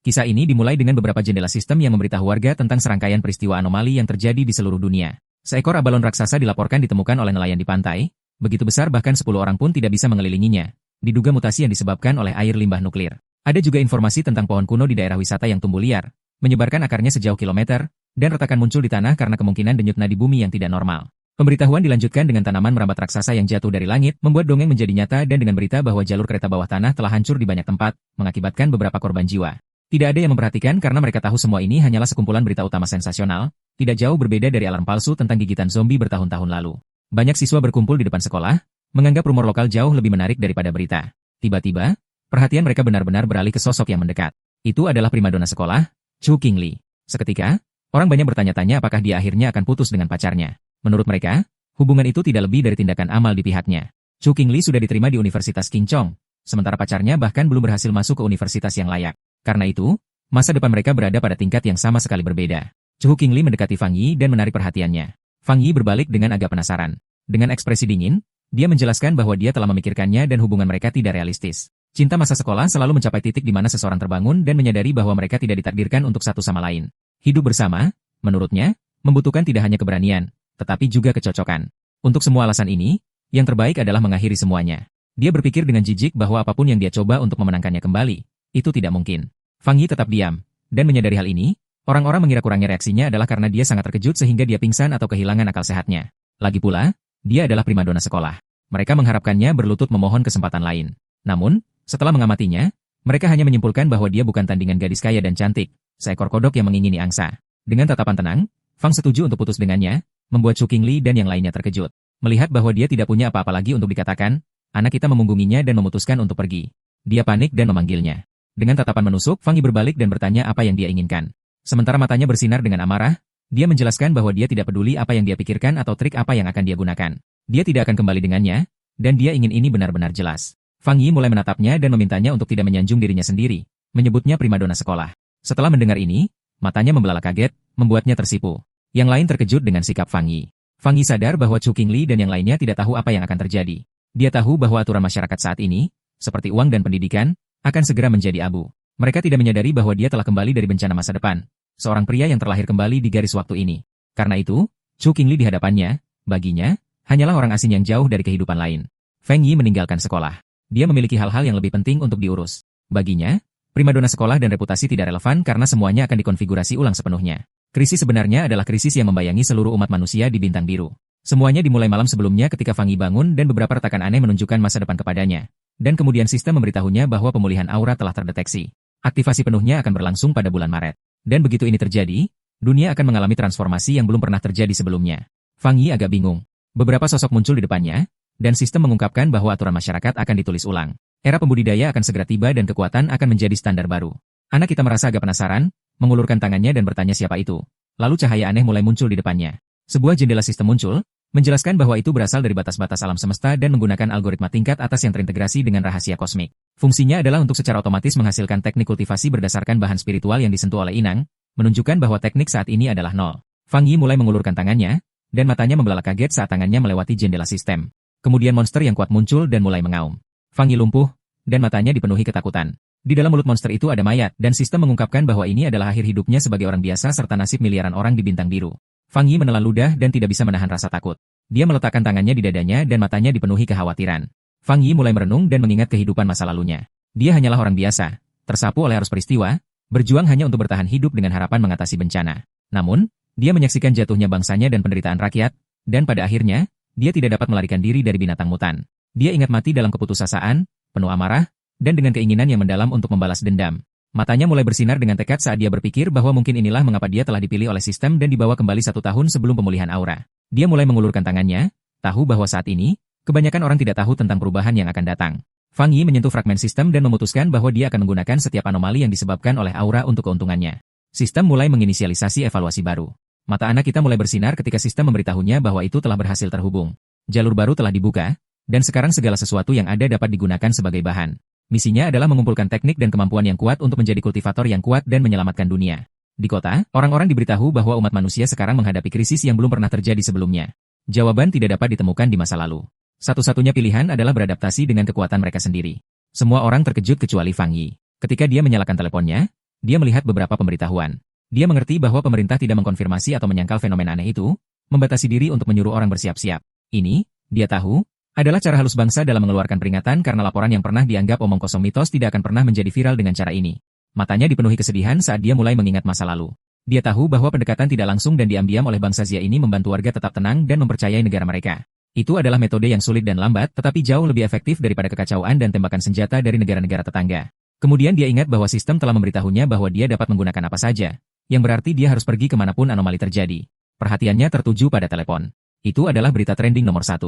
Kisah ini dimulai dengan beberapa jendela sistem yang memberitahu warga tentang serangkaian peristiwa anomali yang terjadi di seluruh dunia. Seekor abalon raksasa dilaporkan ditemukan oleh nelayan di pantai, begitu besar bahkan 10 orang pun tidak bisa mengelilinginya. Diduga mutasi yang disebabkan oleh air limbah nuklir. Ada juga informasi tentang pohon kuno di daerah wisata yang tumbuh liar, menyebarkan akarnya sejauh kilometer, dan retakan muncul di tanah karena kemungkinan denyut nadi bumi yang tidak normal. Pemberitahuan dilanjutkan dengan tanaman merambat raksasa yang jatuh dari langit, membuat dongeng menjadi nyata dan dengan berita bahwa jalur kereta bawah tanah telah hancur di banyak tempat, mengakibatkan beberapa korban jiwa. Tidak ada yang memperhatikan karena mereka tahu semua ini hanyalah sekumpulan berita utama sensasional, tidak jauh berbeda dari alarm palsu tentang gigitan zombie bertahun-tahun lalu. Banyak siswa berkumpul di depan sekolah, menganggap rumor lokal jauh lebih menarik daripada berita. Tiba-tiba, perhatian mereka benar-benar beralih ke sosok yang mendekat. Itu adalah primadona sekolah, Chu Qingli. Seketika, orang banyak bertanya-tanya apakah dia akhirnya akan putus dengan pacarnya. Menurut mereka, hubungan itu tidak lebih dari tindakan amal di pihaknya. Chu Qingli sudah diterima di Universitas King Chong, sementara pacarnya bahkan belum berhasil masuk ke universitas yang layak. Karena itu, masa depan mereka berada pada tingkat yang sama sekali berbeda. Chu Qingli mendekati Fang Yi dan menarik perhatiannya. Fang Yi berbalik dengan agak penasaran. Dengan ekspresi dingin, dia menjelaskan bahwa dia telah memikirkannya dan hubungan mereka tidak realistis. Cinta masa sekolah selalu mencapai titik di mana seseorang terbangun dan menyadari bahwa mereka tidak ditakdirkan untuk satu sama lain. Hidup bersama, menurutnya, membutuhkan tidak hanya keberanian, tetapi juga kecocokan. Untuk semua alasan ini, yang terbaik adalah mengakhiri semuanya. Dia berpikir dengan jijik bahwa apapun yang dia coba untuk memenangkannya kembali, itu tidak mungkin. Fang Yi tetap diam, dan menyadari hal ini, orang-orang mengira kurangnya reaksinya adalah karena dia sangat terkejut sehingga dia pingsan atau kehilangan akal sehatnya. Lagi pula, dia adalah primadona sekolah. Mereka mengharapkannya berlutut memohon kesempatan lain. Namun, setelah mengamatinya, mereka hanya menyimpulkan bahwa dia bukan tandingan gadis kaya dan cantik, seekor kodok yang mengingini angsa. Dengan tatapan tenang, Fang setuju untuk putus dengannya, membuat Chu Qingli dan yang lainnya terkejut. Melihat bahwa dia tidak punya apa-apa lagi untuk dikatakan, anak kita memunggunginya dan memutuskan untuk pergi. Dia panik dan memanggilnya. Dengan tatapan menusuk, Fang Yi berbalik dan bertanya apa yang dia inginkan. Sementara matanya bersinar dengan amarah, dia menjelaskan bahwa dia tidak peduli apa yang dia pikirkan atau trik apa yang akan dia gunakan. Dia tidak akan kembali dengannya, dan dia ingin ini benar-benar jelas. Fang Yi mulai menatapnya dan memintanya untuk tidak menyanjung dirinya sendiri, menyebutnya primadona sekolah. Setelah mendengar ini, matanya membelalak kaget, membuatnya tersipu. Yang lain terkejut dengan sikap Fang Yi. Fang Yi sadar bahwa Chu Qingli dan yang lainnya tidak tahu apa yang akan terjadi. Dia tahu bahwa aturan masyarakat saat ini, seperti uang dan pendidikan, akan segera menjadi abu. Mereka tidak menyadari bahwa dia telah kembali dari bencana masa depan. Seorang pria yang terlahir kembali di garis waktu ini. Karena itu, Chu Qingli di hadapannya, baginya, hanyalah orang asing yang jauh dari kehidupan lain. Feng Yi meninggalkan sekolah. Dia memiliki hal-hal yang lebih penting untuk diurus. Baginya, primadona sekolah dan reputasi tidak relevan karena semuanya akan dikonfigurasi ulang sepenuhnya. Krisis sebenarnya adalah krisis yang membayangi seluruh umat manusia di bintang biru. Semuanya dimulai malam sebelumnya ketika Fang Yi bangun dan beberapa retakan aneh menunjukkan masa depan kepadanya. Dan kemudian sistem memberitahunya bahwa pemulihan aura telah terdeteksi. Aktivasi penuhnya akan berlangsung pada bulan Maret. Dan begitu ini terjadi, dunia akan mengalami transformasi yang belum pernah terjadi sebelumnya. Fang Yi agak bingung. Beberapa sosok muncul di depannya, dan sistem mengungkapkan bahwa aturan masyarakat akan ditulis ulang. Era pembudidaya akan segera tiba dan kekuatan akan menjadi standar baru. Anak kita merasa agak penasaran, mengulurkan tangannya dan bertanya siapa itu. Lalu cahaya aneh mulai muncul di depannya. Sebuah jendela sistem muncul, menjelaskan bahwa itu berasal dari batas-batas alam semesta dan menggunakan algoritma tingkat atas yang terintegrasi dengan rahasia kosmik. Fungsinya adalah untuk secara otomatis menghasilkan teknik kultivasi berdasarkan bahan spiritual yang disentuh oleh inang, menunjukkan bahwa teknik saat ini adalah nol. Fang Yi mulai mengulurkan tangannya, dan matanya membelalak kaget saat tangannya melewati jendela sistem. Kemudian monster yang kuat muncul dan mulai mengaum. Fang Yi lumpuh, dan matanya dipenuhi ketakutan. Di dalam mulut monster itu ada mayat, dan sistem mengungkapkan bahwa ini adalah akhir hidupnya sebagai orang biasa serta nasib miliaran orang di bintang biru. Fang Yi menelan ludah dan tidak bisa menahan rasa takut. Dia meletakkan tangannya di dadanya dan matanya dipenuhi kekhawatiran. Fang Yi mulai merenung dan mengingat kehidupan masa lalunya. Dia hanyalah orang biasa, tersapu oleh arus peristiwa, berjuang hanya untuk bertahan hidup dengan harapan mengatasi bencana. Namun, dia menyaksikan jatuhnya bangsanya dan penderitaan rakyat, dan pada akhirnya, dia tidak dapat melarikan diri dari binatang mutan. Dia ingat mati dalam keputusasaan, penuh amarah, dan dengan keinginan yang mendalam untuk membalas dendam. Matanya mulai bersinar dengan tekad saat dia berpikir bahwa mungkin inilah mengapa dia telah dipilih oleh sistem dan dibawa kembali 1 tahun sebelum pemulihan aura. Dia mulai mengulurkan tangannya, tahu bahwa saat ini, kebanyakan orang tidak tahu tentang perubahan yang akan datang. Fang Yi menyentuh fragmen sistem dan memutuskan bahwa dia akan menggunakan setiap anomali yang disebabkan oleh aura untuk keuntungannya. Sistem mulai menginisialisasi evaluasi baru. Mata anak kita mulai bersinar ketika sistem memberitahunya bahwa itu telah berhasil terhubung. Jalur baru telah dibuka, dan sekarang segala sesuatu yang ada dapat digunakan sebagai bahan. Misinya adalah mengumpulkan teknik dan kemampuan yang kuat untuk menjadi kultivator yang kuat dan menyelamatkan dunia. Di kota, orang-orang diberitahu bahwa umat manusia sekarang menghadapi krisis yang belum pernah terjadi sebelumnya. Jawaban tidak dapat ditemukan di masa lalu. Satu-satunya pilihan adalah beradaptasi dengan kekuatan mereka sendiri. Semua orang terkejut kecuali Fang Yi. Ketika dia menyalakan teleponnya, Dia melihat beberapa pemberitahuan. Dia mengerti bahwa pemerintah tidak mengkonfirmasi atau menyangkal fenomena aneh itu, membatasi diri untuk menyuruh orang bersiap-siap. Ini, dia tahu, adalah cara halus bangsa dalam mengeluarkan peringatan karena laporan yang pernah dianggap omong kosong mitos tidak akan pernah menjadi viral dengan cara ini. Matanya dipenuhi kesedihan saat dia mulai mengingat masa lalu. Dia tahu bahwa pendekatan tidak langsung dan diam-diam oleh bangsa Xia ini membantu warga tetap tenang dan mempercayai negara mereka. Itu adalah metode yang sulit dan lambat tetapi jauh lebih efektif daripada kekacauan dan tembakan senjata dari negara-negara tetangga. Kemudian dia ingat bahwa sistem telah memberitahunya bahwa dia dapat menggunakan apa saja, yang berarti dia harus pergi kemanapun anomali terjadi. Perhatiannya tertuju pada telepon. Itu adalah berita trending nomor 1.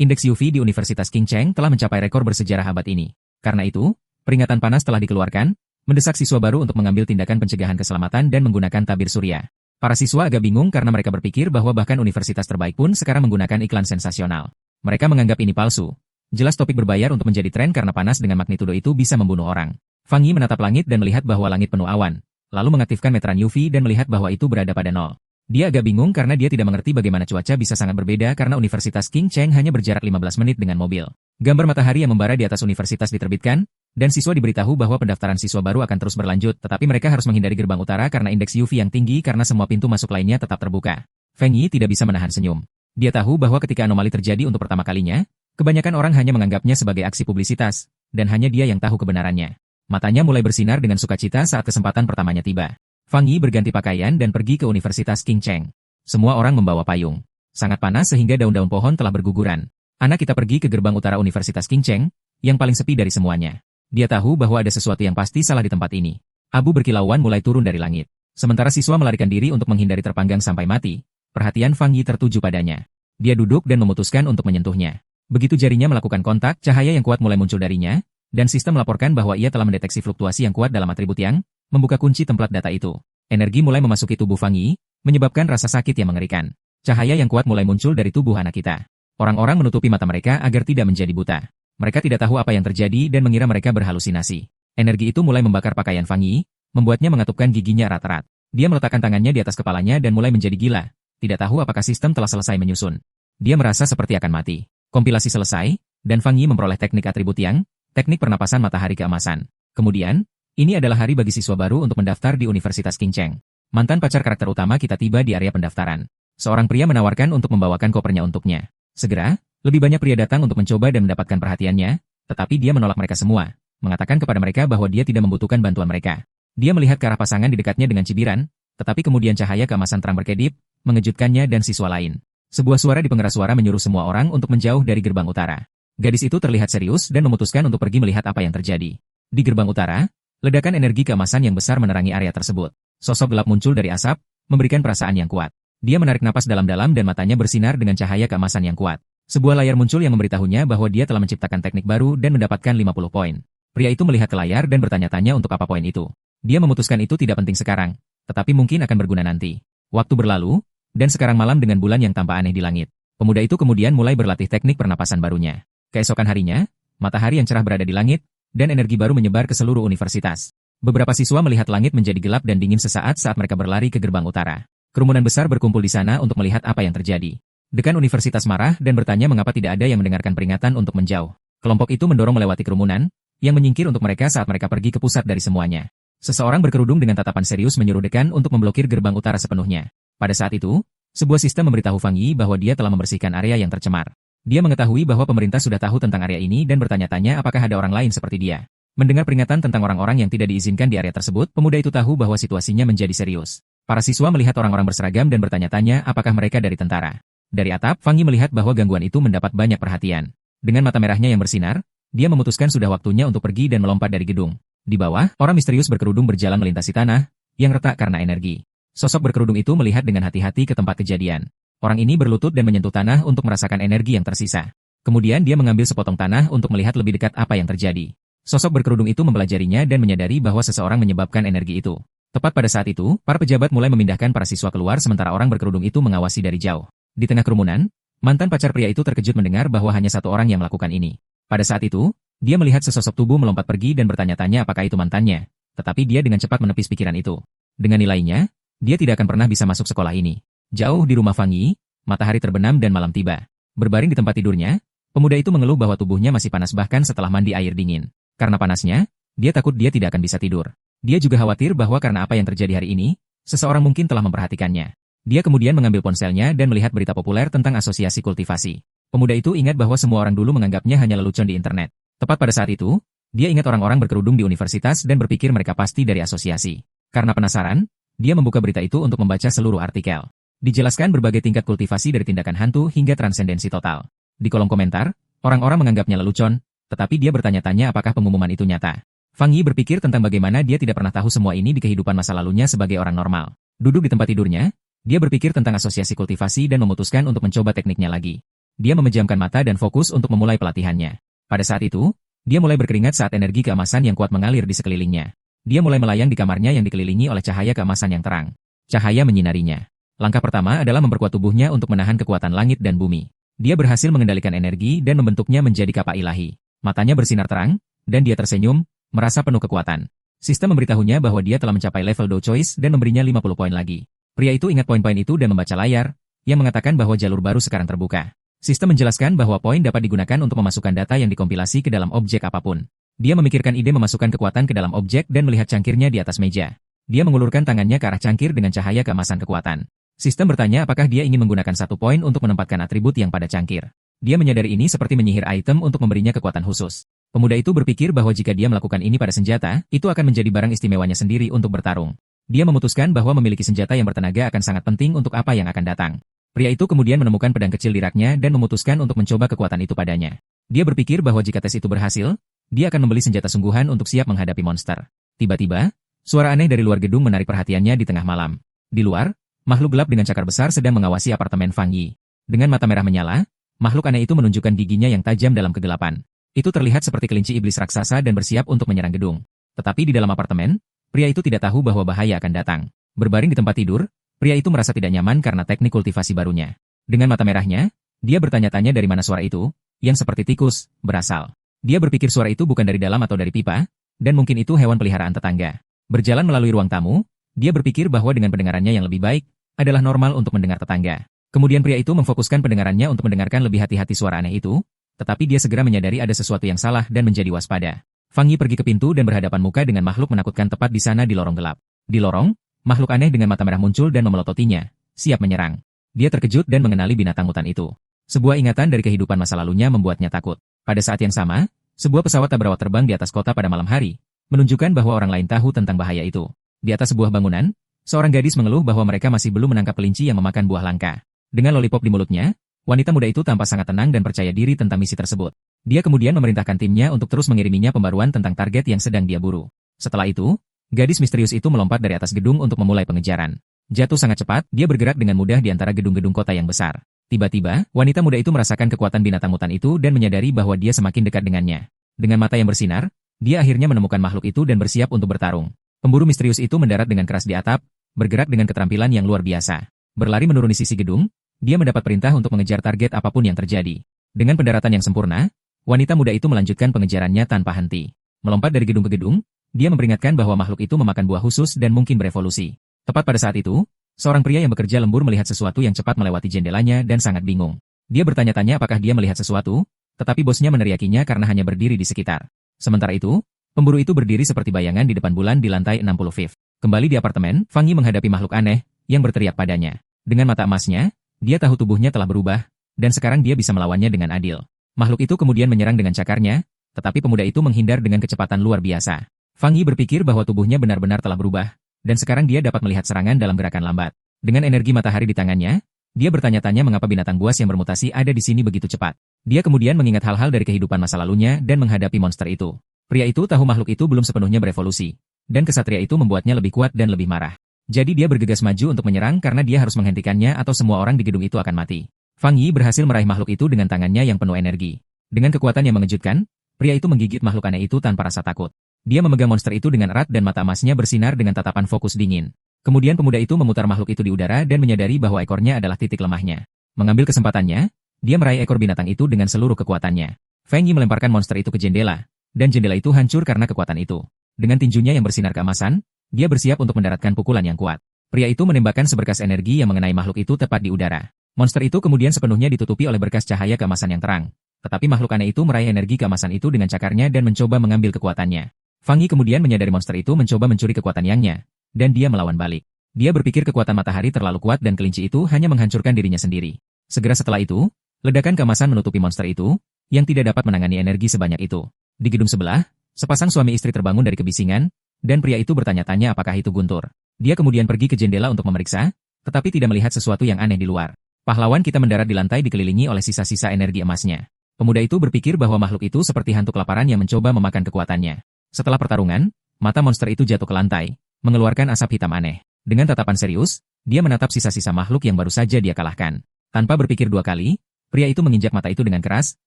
Indeks UV di Universitas King Cheng telah mencapai rekor bersejarah abad ini. Karena itu, peringatan panas telah dikeluarkan, mendesak siswa baru untuk mengambil tindakan pencegahan keselamatan dan menggunakan tabir surya. Para siswa agak bingung karena mereka berpikir bahwa bahkan universitas terbaik pun sekarang menggunakan iklan sensasional. Mereka menganggap ini palsu. Jelas topik berbayar untuk menjadi tren karena panas dengan magnitudo itu bisa membunuh orang. Fang Yi menatap langit dan melihat bahwa langit penuh awan, lalu mengaktifkan meteran UV dan melihat bahwa itu berada pada 0. Dia agak bingung karena dia tidak mengerti bagaimana cuaca bisa sangat berbeda karena Universitas King Cheng hanya berjarak 15 menit dengan mobil. Gambar matahari yang membara di atas universitas diterbitkan, dan siswa diberitahu bahwa pendaftaran siswa baru akan terus berlanjut, tetapi mereka harus menghindari gerbang utara karena indeks UV yang tinggi karena semua pintu masuk lainnya tetap terbuka. Feng Yi tidak bisa menahan senyum. Dia tahu bahwa ketika anomali terjadi untuk pertama kalinya, kebanyakan orang hanya menganggapnya sebagai aksi publisitas, dan hanya dia yang tahu kebenarannya. Matanya mulai bersinar dengan sukacita saat kesempatan pertamanya tiba. Fang Yi berganti pakaian dan pergi ke Universitas King Cheng. Semua orang membawa payung. Sangat panas sehingga daun-daun pohon telah berguguran. Anak kita pergi ke gerbang utara Universitas King Cheng, yang paling sepi dari semuanya. Dia tahu bahwa ada sesuatu yang pasti salah di tempat ini. Abu berkilauan mulai turun dari langit. Sementara siswa melarikan diri untuk menghindari terpanggang sampai mati, perhatian Fang Yi tertuju padanya. Dia duduk dan memutuskan untuk menyentuhnya. Begitu jarinya melakukan kontak, cahaya yang kuat mulai muncul darinya, dan sistem melaporkan bahwa ia telah mendeteksi fluktuasi yang kuat dalam atribut yang membuka kunci tempat data itu. Energi mulai memasuki tubuh Fang Yi, menyebabkan rasa sakit yang mengerikan. Cahaya yang kuat mulai muncul dari tubuh anak kita. Orang-orang menutupi mata mereka agar tidak menjadi buta. Mereka tidak tahu apa yang terjadi dan mengira mereka berhalusinasi. Energi itu mulai membakar pakaian Fang Yi, membuatnya mengatupkan giginya erat-erat. Dia meletakkan tangannya di atas kepalanya dan mulai menjadi gila. Tidak tahu apakah sistem telah selesai menyusun. Dia merasa seperti akan mati. Kompilasi selesai, dan Fang Yi memperoleh teknik atribut yang, teknik pernapasan matahari keemasan. Kemudian, ini adalah hari bagi siswa baru untuk mendaftar di Universitas King Cheng. Mantan pacar karakter utama kita tiba di area pendaftaran. Seorang pria menawarkan untuk membawakan kopernya untuknya. Segera, lebih banyak pria datang untuk mencoba dan mendapatkan perhatiannya, tetapi dia menolak mereka semua, mengatakan kepada mereka bahwa dia tidak membutuhkan bantuan mereka. Dia melihat ke arah pasangan di dekatnya dengan cibiran, tetapi kemudian cahaya keemasan terang berkedip, mengejutkannya dan siswa lain. Sebuah suara di pengeras suara menyuruh semua orang untuk menjauh dari gerbang utara. Gadis itu terlihat serius dan memutuskan untuk pergi melihat apa yang terjadi. Di gerbang utara, ledakan energi keemasan yang besar menerangi area tersebut. Sosok gelap muncul dari asap, memberikan perasaan yang kuat. Dia menarik napas dalam-dalam dan matanya bersinar dengan cahaya keemasan yang kuat. Sebuah layar muncul yang memberitahunya bahwa dia telah menciptakan teknik baru dan mendapatkan 50 poin. Pria itu melihat ke layar dan bertanya-tanya untuk apa poin itu. Dia memutuskan itu tidak penting sekarang, tetapi mungkin akan berguna nanti. Waktu berlalu, dan sekarang malam dengan bulan yang tampak aneh di langit. Pemuda itu kemudian mulai berlatih teknik pernapasan barunya. Keesokan harinya, matahari yang cerah berada di langit, dan energi baru menyebar ke seluruh universitas. Beberapa siswa melihat langit menjadi gelap dan dingin sesaat saat mereka berlari ke gerbang utara. Kerumunan besar berkumpul di sana untuk melihat apa yang terjadi. Dekan universitas marah dan bertanya mengapa tidak ada yang mendengarkan peringatan untuk menjauh. Kelompok itu mendorong melewati kerumunan, yang menyingkir untuk mereka saat mereka pergi ke pusat dari semuanya. Seseorang berkerudung dengan tatapan serius menyuruh dekan untuk memblokir gerbang utara sepenuhnya. Pada saat itu, sebuah sistem memberitahu Fang Yi bahwa dia telah membersihkan area yang tercemar. Dia mengetahui bahwa pemerintah sudah tahu tentang area ini dan bertanya-tanya apakah ada orang lain seperti dia. Mendengar peringatan tentang orang-orang yang tidak diizinkan di area tersebut, pemuda itu tahu bahwa situasinya menjadi serius. Para siswa melihat orang-orang berseragam dan bertanya-tanya apakah mereka dari tentara. Dari atap, Fang Yi melihat bahwa gangguan itu mendapat banyak perhatian. Dengan mata merahnya yang bersinar, dia memutuskan sudah waktunya untuk pergi dan melompat dari gedung. Di bawah, orang misterius berkerudung berjalan melintasi tanah, yang retak karena energi. Sosok berkerudung itu melihat dengan hati-hati ke tempat kejadian. Orang ini berlutut dan menyentuh tanah untuk merasakan energi yang tersisa. Kemudian dia mengambil sepotong tanah untuk melihat lebih dekat apa yang terjadi. Sosok berkerudung itu mempelajarinya dan menyadari bahwa seseorang menyebabkan energi itu. Tepat pada saat itu, para pejabat mulai memindahkan para siswa keluar sementara orang berkerudung itu mengawasi dari jauh. Di tengah kerumunan, mantan pacar pria itu terkejut mendengar bahwa hanya satu orang yang melakukan ini. Pada saat itu, dia melihat sesosok tubuh melompat pergi dan bertanya-tanya apakah itu mantannya. Tetapi dia dengan cepat menepis pikiran itu. Dengan nilainya, dia tidak akan pernah bisa masuk sekolah ini. Jauh di rumah Fang Yi, matahari terbenam dan malam tiba. Berbaring di tempat tidurnya, pemuda itu mengeluh bahwa tubuhnya masih panas bahkan setelah mandi air dingin. Karena panasnya, dia takut dia tidak akan bisa tidur. Dia juga khawatir bahwa karena apa yang terjadi hari ini, seseorang mungkin telah memperhatikannya. Dia kemudian mengambil ponselnya dan melihat berita populer tentang asosiasi kultivasi. Pemuda itu ingat bahwa semua orang dulu menganggapnya hanya lelucon di internet. Tepat pada saat itu, dia ingat orang-orang berkerudung di universitas dan berpikir mereka pasti dari asosiasi. Karena penasaran, dia membuka berita itu untuk membaca seluruh artikel. Dijelaskan berbagai tingkat kultivasi dari tindakan hantu hingga transendensi total. Di kolom komentar, orang-orang menganggapnya lelucon, tetapi dia bertanya-tanya apakah pengumuman itu nyata. Fang Yi berpikir tentang bagaimana dia tidak pernah tahu semua ini di kehidupan masa lalunya sebagai orang normal. Duduk di tempat tidurnya, dia berpikir tentang asosiasi kultivasi dan memutuskan untuk mencoba tekniknya lagi. Dia memejamkan mata dan fokus untuk memulai pelatihannya. Pada saat itu, dia mulai berkeringat saat energi keemasan yang kuat mengalir di sekelilingnya. Dia mulai melayang di kamarnya yang dikelilingi oleh cahaya keemasan yang terang. Cahaya menyinarinya. Langkah pertama adalah memperkuat tubuhnya untuk menahan kekuatan langit dan bumi. Dia berhasil mengendalikan energi dan membentuknya menjadi kapak ilahi. Matanya bersinar terang, dan dia tersenyum, merasa penuh kekuatan. Sistem memberitahunya bahwa dia telah mencapai level Do Choice dan memberinya 50 poin lagi. Pria itu ingat poin-poin itu dan membaca layar, yang mengatakan bahwa jalur baru sekarang terbuka. Sistem menjelaskan bahwa poin dapat digunakan untuk memasukkan data yang dikompilasi ke dalam objek apapun. Dia memikirkan ide memasukkan kekuatan ke dalam objek dan melihat cangkirnya di atas meja. Dia mengulurkan tangannya ke arah cangkir dengan cahaya keemasan kekuatan. Sistem bertanya apakah dia ingin menggunakan 1 poin untuk menempatkan atribut yang pada cangkir. Dia menyadari ini seperti menyihir item untuk memberinya kekuatan khusus. Pemuda itu berpikir bahwa jika dia melakukan ini pada senjata, itu akan menjadi barang istimewanya sendiri untuk bertarung. Dia memutuskan bahwa memiliki senjata yang bertenaga akan sangat penting untuk apa yang akan datang. Pria itu kemudian menemukan pedang kecil di raknya dan memutuskan untuk mencoba kekuatan itu padanya. Dia berpikir bahwa jika tes itu berhasil, dia akan membeli senjata sungguhan untuk siap menghadapi monster. Tiba-tiba, suara aneh dari luar gedung menarik perhatiannya di tengah malam. Di luar, makhluk gelap dengan cakar besar sedang mengawasi apartemen Fang Yi. Dengan mata merah menyala, makhluk aneh itu menunjukkan giginya yang tajam dalam kegelapan. Itu terlihat seperti kelinci iblis raksasa dan bersiap untuk menyerang gedung. Tetapi di dalam apartemen, pria itu tidak tahu bahwa bahaya akan datang. Berbaring di tempat tidur, pria itu merasa tidak nyaman karena teknik kultivasi barunya. Dengan mata merahnya, dia bertanya-tanya dari mana suara itu, yang seperti tikus, berasal. Dia berpikir suara itu bukan dari dalam atau dari pipa, dan mungkin itu hewan peliharaan tetangga. Berjalan melalui ruang tamu, dia berpikir bahwa dengan pendengarannya yang lebih baik, adalah normal untuk mendengar tetangga. Kemudian pria itu memfokuskan pendengarannya untuk mendengarkan lebih hati-hati suara aneh itu, tetapi dia segera menyadari ada sesuatu yang salah dan menjadi waspada. Fang Yi pergi ke pintu dan berhadapan muka dengan makhluk menakutkan tepat di sana di lorong gelap. Di lorong, makhluk aneh dengan mata merah muncul dan memelototinya, siap menyerang. Dia terkejut dan mengenali binatang hutan itu. Sebuah ingatan dari kehidupan masa lalunya membuatnya takut. Pada saat yang sama, sebuah pesawat tak berawak terbang di atas kota pada malam hari, menunjukkan bahwa orang lain tahu tentang bahaya itu. Di atas sebuah bangunan, seorang gadis mengeluh bahwa mereka masih belum menangkap kelinci yang memakan buah langka. Dengan lollipop di mulutnya, wanita muda itu tampak sangat tenang dan percaya diri tentang misi tersebut. Dia kemudian memerintahkan timnya untuk terus mengiriminya pembaruan tentang target yang sedang dia buru. Setelah itu, gadis misterius itu melompat dari atas gedung untuk memulai pengejaran. Jatuh sangat cepat, dia bergerak dengan mudah di antara gedung-gedung kota yang besar. Tiba-tiba, wanita muda itu merasakan kekuatan binatang hutan itu dan menyadari bahwa dia semakin dekat dengannya. Dengan mata yang bersinar, dia akhirnya menemukan makhluk itu dan bersiap untuk bertarung. Pemburu misterius itu mendarat dengan keras di atap, bergerak dengan keterampilan yang luar biasa. Berlari menuruni sisi gedung, dia mendapat perintah untuk mengejar target apapun yang terjadi. Dengan pendaratan yang sempurna, wanita muda itu melanjutkan pengejarannya tanpa henti. Melompat dari gedung ke gedung, dia memperingatkan bahwa makhluk itu memakan buah khusus dan mungkin berevolusi. Tepat pada saat itu, seorang pria yang bekerja lembur melihat sesuatu yang cepat melewati jendelanya dan sangat bingung. Dia bertanya-tanya apakah dia melihat sesuatu, tetapi bosnya meneriakinya karena hanya berdiri di sekitar. Sementara itu, pemburu itu berdiri seperti bayangan di depan bulan di lantai 60 5. Kembali di apartemen, Fang Yi menghadapi makhluk aneh yang berteriak padanya. Dengan mata emasnya, dia tahu tubuhnya telah berubah, dan sekarang dia bisa melawannya dengan adil. Makhluk itu kemudian menyerang dengan cakarnya, tetapi pemuda itu menghindar dengan kecepatan luar biasa. Fang Yi berpikir bahwa tubuhnya benar-benar telah berubah, dan sekarang dia dapat melihat serangan dalam gerakan lambat. Dengan energi matahari di tangannya, dia bertanya-tanya mengapa binatang buas yang bermutasi ada di sini begitu cepat. Dia kemudian mengingat hal-hal dari kehidupan masa lalunya dan menghadapi monster itu. Pria itu tahu makhluk itu belum sepenuhnya berevolusi, dan kesatria itu membuatnya lebih kuat dan lebih marah. Jadi dia bergegas maju untuk menyerang karena dia harus menghentikannya atau semua orang di gedung itu akan mati. Fang Yi berhasil meraih makhluk itu dengan tangannya yang penuh energi. Dengan kekuatan yang mengejutkan, pria itu menggigit makhluk aneh itu tanpa rasa takut. Dia memegang monster itu dengan erat dan mata emasnya bersinar dengan tatapan fokus dingin. Kemudian pemuda itu memutar makhluk itu di udara dan menyadari bahwa ekornya adalah titik lemahnya. Mengambil kesempatannya, dia meraih ekor binatang itu dengan seluruh kekuatannya. Fang Yi melemparkan monster itu ke jendela, dan jendela itu hancur karena kekuatan itu. Dengan tinjunya yang bersinar keemasan, dia bersiap untuk mendaratkan pukulan yang kuat. Pria itu menembakkan seberkas energi yang mengenai makhluk itu tepat di udara. Monster itu kemudian sepenuhnya ditutupi oleh berkas cahaya keemasan yang terang. Tetapi makhluk aneh itu meraih energi keemasan itu dengan cakarnya dan mencoba mengambil kekuatannya. Fang Yi kemudian menyadari monster itu mencoba mencuri kekuatan Yang-nya, dan dia melawan balik. Dia berpikir kekuatan matahari terlalu kuat dan kelinci itu hanya menghancurkan dirinya sendiri. Segera setelah itu, ledakan keemasan menutupi monster itu, yang tidak dapat menangani energi sebanyak itu. Di gedung sebelah, sepasang suami istri terbangun dari kebisingan, dan pria itu bertanya-tanya apakah itu Guntur. Dia kemudian pergi ke jendela untuk memeriksa, tetapi tidak melihat sesuatu yang aneh di luar. Pahlawan kita mendarat di lantai dikelilingi oleh sisa-sisa energi emasnya. Pemuda itu berpikir bahwa makhluk itu seperti hantu kelaparan yang mencoba memakan kekuatannya. Setelah pertarungan, mata monster itu jatuh ke lantai, mengeluarkan asap hitam aneh. Dengan tatapan serius, dia menatap sisa-sisa makhluk yang baru saja dia kalahkan. Tanpa berpikir dua kali, pria itu menginjak mata itu dengan keras,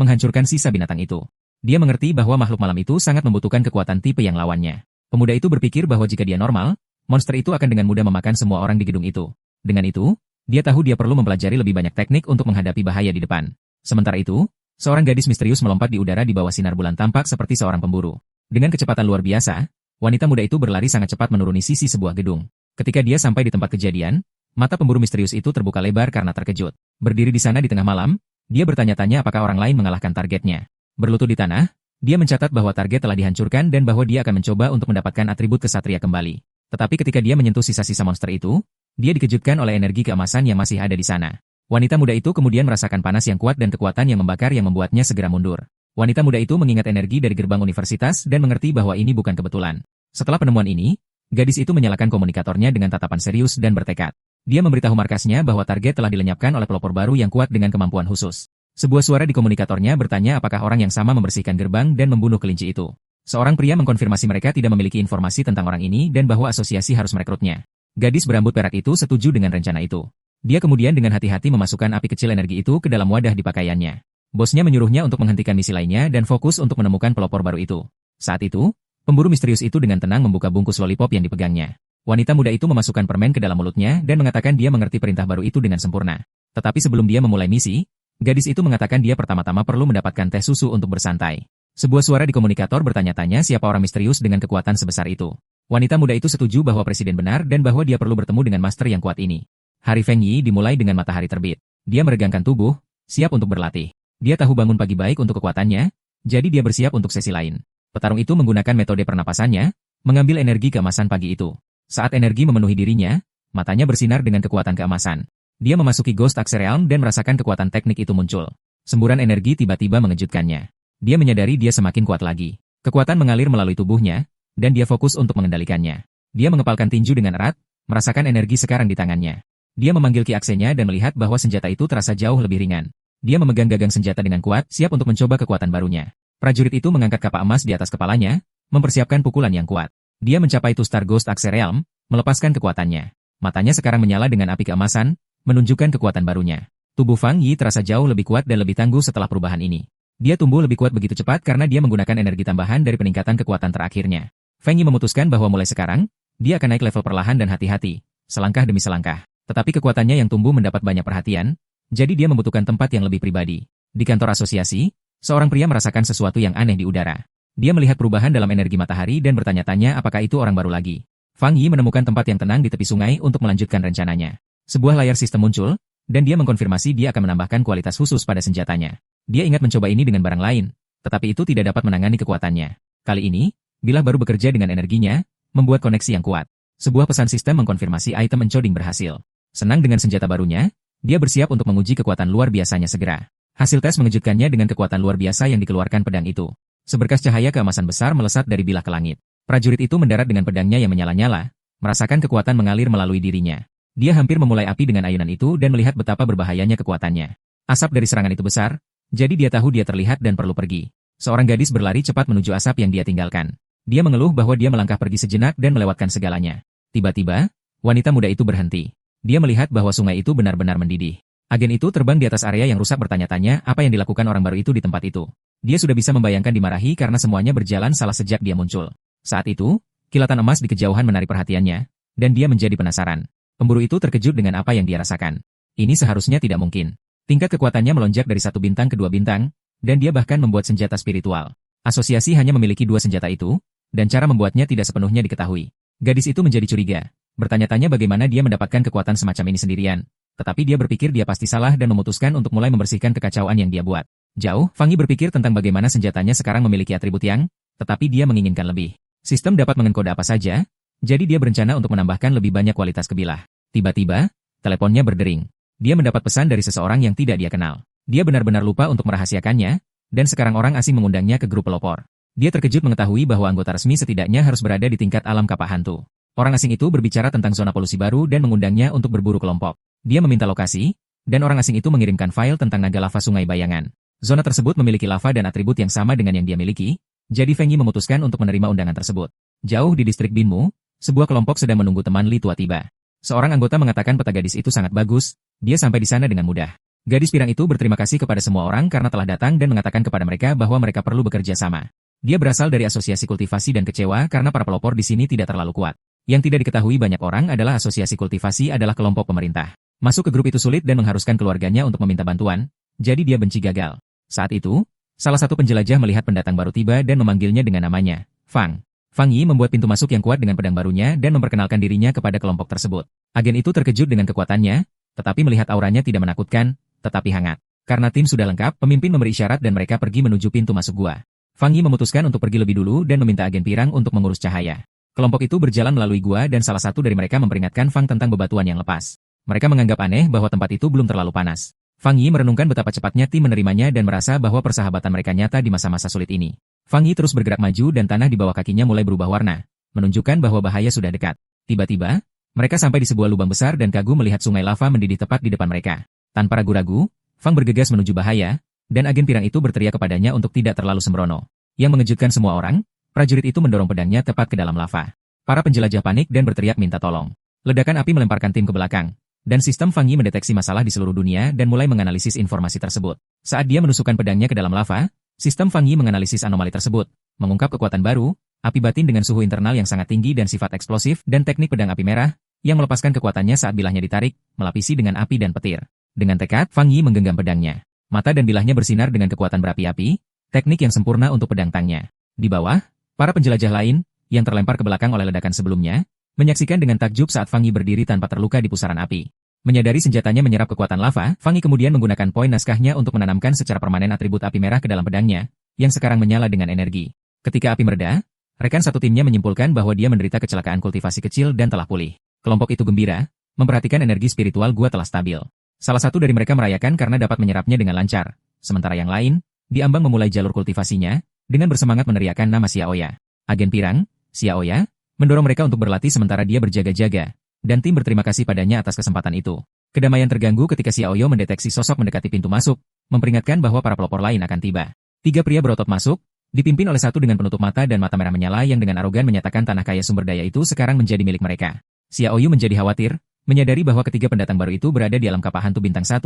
menghancurkan sisa binatang itu. Dia mengerti bahwa makhluk malam itu sangat membutuhkan kekuatan tipe yang lawannya. Pemuda itu berpikir bahwa jika dia normal, monster itu akan dengan mudah memakan semua orang di gedung itu. Dengan itu, dia tahu dia perlu mempelajari lebih banyak teknik untuk menghadapi bahaya di depan. Sementara itu, seorang gadis misterius melompat di udara di bawah sinar bulan tampak seperti seorang pemburu. Dengan kecepatan luar biasa, wanita muda itu berlari sangat cepat menuruni sisi sebuah gedung. Ketika dia sampai di tempat kejadian, mata pemburu misterius itu terbuka lebar karena terkejut. Berdiri di sana di tengah malam, dia bertanya-tanya apakah orang lain mengalahkan targetnya. Berlutut di tanah, dia mencatat bahwa target telah dihancurkan dan bahwa dia akan mencoba untuk mendapatkan atribut kesatria kembali. Tetapi ketika dia menyentuh sisa-sisa monster itu, dia dikejutkan oleh energi keemasan yang masih ada di sana. Wanita muda itu kemudian merasakan panas yang kuat dan kekuatan yang membakar yang membuatnya segera mundur. Wanita muda itu mengingat energi dari gerbang universitas dan mengerti bahwa ini bukan kebetulan. Setelah penemuan ini, gadis itu menyalakan komunikatornya dengan tatapan serius dan bertekad. Dia memberitahu markasnya bahwa target telah dilenyapkan oleh pelopor baru yang kuat dengan kemampuan khusus. Sebuah suara di komunikatornya bertanya apakah orang yang sama membersihkan gerbang dan membunuh kelinci itu. Seorang pria mengkonfirmasi mereka tidak memiliki informasi tentang orang ini dan bahwa asosiasi harus merekrutnya. Gadis berambut perak itu setuju dengan rencana itu. Dia kemudian dengan hati-hati memasukkan api kecil energi itu ke dalam wadah di pakaiannya. Bosnya menyuruhnya untuk menghentikan misi lainnya dan fokus untuk menemukan pelopor baru itu. Saat itu, pemburu misterius itu dengan tenang membuka bungkus lollipop yang dipegangnya. Wanita muda itu memasukkan permen ke dalam mulutnya dan mengatakan dia mengerti perintah baru itu dengan sempurna. Tetapi sebelum dia memulai misi, gadis itu mengatakan dia pertama-tama perlu mendapatkan teh susu untuk bersantai. Sebuah suara di komunikator bertanya-tanya siapa orang misterius dengan kekuatan sebesar itu. Wanita muda itu setuju bahwa presiden benar dan bahwa dia perlu bertemu dengan master yang kuat ini. Hari Feng Yi dimulai dengan matahari terbit. Dia meregangkan tubuh, siap untuk berlatih. Dia tahu bangun pagi baik untuk kekuatannya, jadi dia bersiap untuk sesi lain. Petarung itu menggunakan metode pernapasannya, mengambil energi keemasan pagi itu. Saat energi memenuhi dirinya, matanya bersinar dengan kekuatan keemasan. Dia memasuki Ghost Axe Realm dan merasakan kekuatan teknik itu muncul. Semburan energi tiba-tiba mengejutkannya. Dia menyadari dia semakin kuat lagi. Kekuatan mengalir melalui tubuhnya, dan dia fokus untuk mengendalikannya. Dia mengepalkan tinju dengan erat, merasakan energi sekarang di tangannya. Dia memanggil Ki Axe-nya dan melihat bahwa senjata itu terasa jauh lebih ringan. Dia memegang gagang senjata dengan kuat, siap untuk mencoba kekuatan barunya. Prajurit itu mengangkat kapak emas di atas kepalanya, mempersiapkan pukulan yang kuat. Dia mencapai Two-Star Ghost Axe Realm, melepaskan kekuatannya. Matanya sekarang menyala dengan api keemasan, menunjukkan kekuatan barunya. Tubuh Fang Yi terasa jauh lebih kuat dan lebih tangguh setelah perubahan ini. Dia tumbuh lebih kuat begitu cepat karena dia menggunakan energi tambahan dari peningkatan kekuatan terakhirnya. Feng Yi memutuskan bahwa mulai sekarang, dia akan naik level perlahan dan hati-hati, selangkah demi selangkah. Tetapi kekuatannya yang tumbuh mendapat banyak perhatian, jadi dia membutuhkan tempat yang lebih pribadi. Di kantor asosiasi, seorang pria merasakan sesuatu yang aneh di udara. Dia melihat perubahan dalam energi matahari dan bertanya-tanya apakah itu orang baru lagi. Fang Yi menemukan tempat yang tenang di tepi sungai untuk melanjutkan rencananya. Sebuah layar sistem muncul, dan dia mengkonfirmasi dia akan menambahkan kualitas khusus pada senjatanya. Dia ingat mencoba ini dengan barang lain, tetapi itu tidak dapat menangani kekuatannya. Kali ini, Bilah baru bekerja dengan energinya, membuat koneksi yang kuat. Sebuah pesan sistem mengkonfirmasi item encoding berhasil. Senang dengan senjata barunya, dia bersiap untuk menguji kekuatan luar biasanya segera. Hasil tes mengejutkannya dengan kekuatan luar biasa yang dikeluarkan pedang itu. Seberkas cahaya keemasan besar melesat dari bilah ke langit. Prajurit itu mendarat dengan pedangnya yang menyala-nyala, merasakan kekuatan mengalir melalui dirinya. Dia hampir memulai api dengan ayunan itu dan melihat betapa berbahayanya kekuatannya. Asap dari serangan itu besar, jadi dia tahu dia terlihat dan perlu pergi. Seorang gadis berlari cepat menuju asap yang dia tinggalkan. Dia mengeluh bahwa dia melangkah pergi sejenak dan melewatkan segalanya. Tiba-tiba, wanita muda itu berhenti. Dia melihat bahwa sungai itu benar-benar mendidih. Agen itu terbang di atas area yang rusak bertanya-tanya apa yang dilakukan orang baru itu di tempat itu. Dia sudah bisa membayangkan dimarahi karena semuanya berjalan salah sejak dia muncul. Saat itu, kilatan emas di kejauhan menarik perhatiannya, dan dia menjadi penasaran. Pemburu itu terkejut dengan apa yang dia rasakan. Ini seharusnya tidak mungkin. Tingkat kekuatannya melonjak dari 1 bintang ke 2 bintang, dan dia bahkan membuat senjata spiritual. Asosiasi hanya memiliki 2 senjata itu, dan cara membuatnya tidak sepenuhnya diketahui. Gadis itu menjadi curiga. Bertanya-tanya bagaimana dia mendapatkan kekuatan semacam ini sendirian. Tetapi dia berpikir dia pasti salah dan memutuskan untuk mulai membersihkan kekacauan yang dia buat. Jauh, Fang Yi berpikir tentang bagaimana senjatanya sekarang memiliki atribut yang, tetapi dia menginginkan lebih. Sistem dapat mengenkode apa saja, jadi dia berencana untuk menambahkan lebih banyak kualitas kebilah. Tiba-tiba, teleponnya berdering. Dia mendapat pesan dari seseorang yang tidak dia kenal. Dia benar-benar lupa untuk merahasiakannya, dan sekarang orang asing mengundangnya ke grup pelopor. Dia terkejut mengetahui bahwa anggota resmi setidaknya harus berada di tingkat alam kapak hantu. Orang asing itu berbicara tentang zona polusi baru dan mengundangnya untuk berburu kelompok. Dia meminta lokasi, dan orang asing itu mengirimkan file tentang naga lava sungai bayangan. Zona tersebut memiliki lava dan atribut yang sama dengan yang dia miliki, jadi Feng Yi memutuskan untuk menerima undangan tersebut. Jauh di distrik Binmu, sebuah kelompok sedang menunggu teman Li Tua tiba. Seorang anggota mengatakan peta gadis itu sangat bagus, dia sampai di sana dengan mudah. Gadis pirang itu berterima kasih kepada semua orang karena telah datang dan mengatakan kepada mereka bahwa mereka perlu bekerja sama. Dia berasal dari asosiasi kultivasi dan kecewa karena para pelopor di sini tidak terlalu kuat. Yang tidak diketahui banyak orang adalah asosiasi kultivasi adalah kelompok pemerintah. Masuk ke grup itu sulit dan mengharuskan keluarganya untuk meminta bantuan, jadi dia benci gagal. Saat itu, salah satu penjelajah melihat pendatang baru tiba dan memanggilnya dengan namanya, Fang. Fang Yi membuat pintu masuk yang kuat dengan pedang barunya dan memperkenalkan dirinya kepada kelompok tersebut. Agen itu terkejut dengan kekuatannya, tetapi melihat auranya tidak menakutkan, tetapi hangat. Karena tim sudah lengkap, pemimpin memberi isyarat dan mereka pergi menuju pintu masuk gua. Fang Yi memutuskan untuk pergi lebih dulu dan meminta agen pirang untuk mengurus cahaya. Kelompok itu berjalan melalui gua dan salah satu dari mereka memperingatkan Fang tentang bebatuan yang lepas. Mereka menganggap aneh bahwa tempat itu belum terlalu panas. Fang Yi merenungkan betapa cepatnya tim menerimanya dan merasa bahwa persahabatan mereka nyata di masa-masa sulit ini. Fang Yi terus bergerak maju dan tanah di bawah kakinya mulai berubah warna, menunjukkan bahwa bahaya sudah dekat. Tiba-tiba, mereka sampai di sebuah lubang besar dan kagum melihat sungai lava mendidih tepat di depan mereka. Tanpa ragu-ragu, Fang bergegas menuju bahaya, dan agen pirang itu berteriak kepadanya untuk tidak terlalu sembrono. Yang mengejutkan semua orang, prajurit itu mendorong pedangnya tepat ke dalam lava. Para penjelajah panik dan berteriak minta tolong. Ledakan api melemparkan tim ke belakang, dan sistem Fang Yi mendeteksi masalah di seluruh dunia dan mulai menganalisis informasi tersebut. Saat dia menusukkan pedangnya ke dalam lava, sistem Fang Yi menganalisis anomali tersebut, mengungkap kekuatan baru, api batin dengan suhu internal yang sangat tinggi dan sifat eksplosif, dan teknik pedang api merah, yang melepaskan kekuatannya saat bilahnya ditarik, melapisi dengan api dan petir. Dengan tekad, Fang Yi menggenggam pedangnya. Mata dan bilahnya bersinar dengan kekuatan berapi-api, teknik yang sempurna untuk pedang tangnya. Di bawah, para penjelajah lain, yang terlempar ke belakang oleh ledakan sebelumnya, menyaksikan dengan takjub saat Fang Yi berdiri tanpa terluka di pusaran api. Menyadari senjatanya menyerap kekuatan lava, Fang Yi kemudian menggunakan poin naskahnya untuk menanamkan secara permanen atribut api merah ke dalam pedangnya, yang sekarang menyala dengan energi. Ketika api mereda, rekan satu timnya menyimpulkan bahwa dia menderita kecelakaan kultivasi kecil dan telah pulih. Kelompok itu gembira, memperhatikan energi spiritual gua telah stabil. Salah satu dari mereka merayakan karena dapat menyerapnya dengan lancar, sementara yang lain, diambang memulai jalur kultivasinya, dengan bersemangat meneriakkan nama Xiaoya. Agen pirang, Xiaoya, mendorong mereka untuk berlatih sementara dia berjaga-jaga, dan tim berterima kasih padanya atas kesempatan itu. Kedamaian terganggu ketika Xiaoyo mendeteksi sosok mendekati pintu masuk, memperingatkan bahwa para pelopor lain akan tiba. Tiga pria berotot masuk, dipimpin oleh satu dengan penutup mata dan mata merah menyala yang dengan arogan menyatakan tanah kaya sumber daya itu sekarang menjadi milik mereka. Xiaoyu menjadi khawatir, menyadari bahwa ketiga pendatang baru itu berada di alam kapal hantu bintang 1,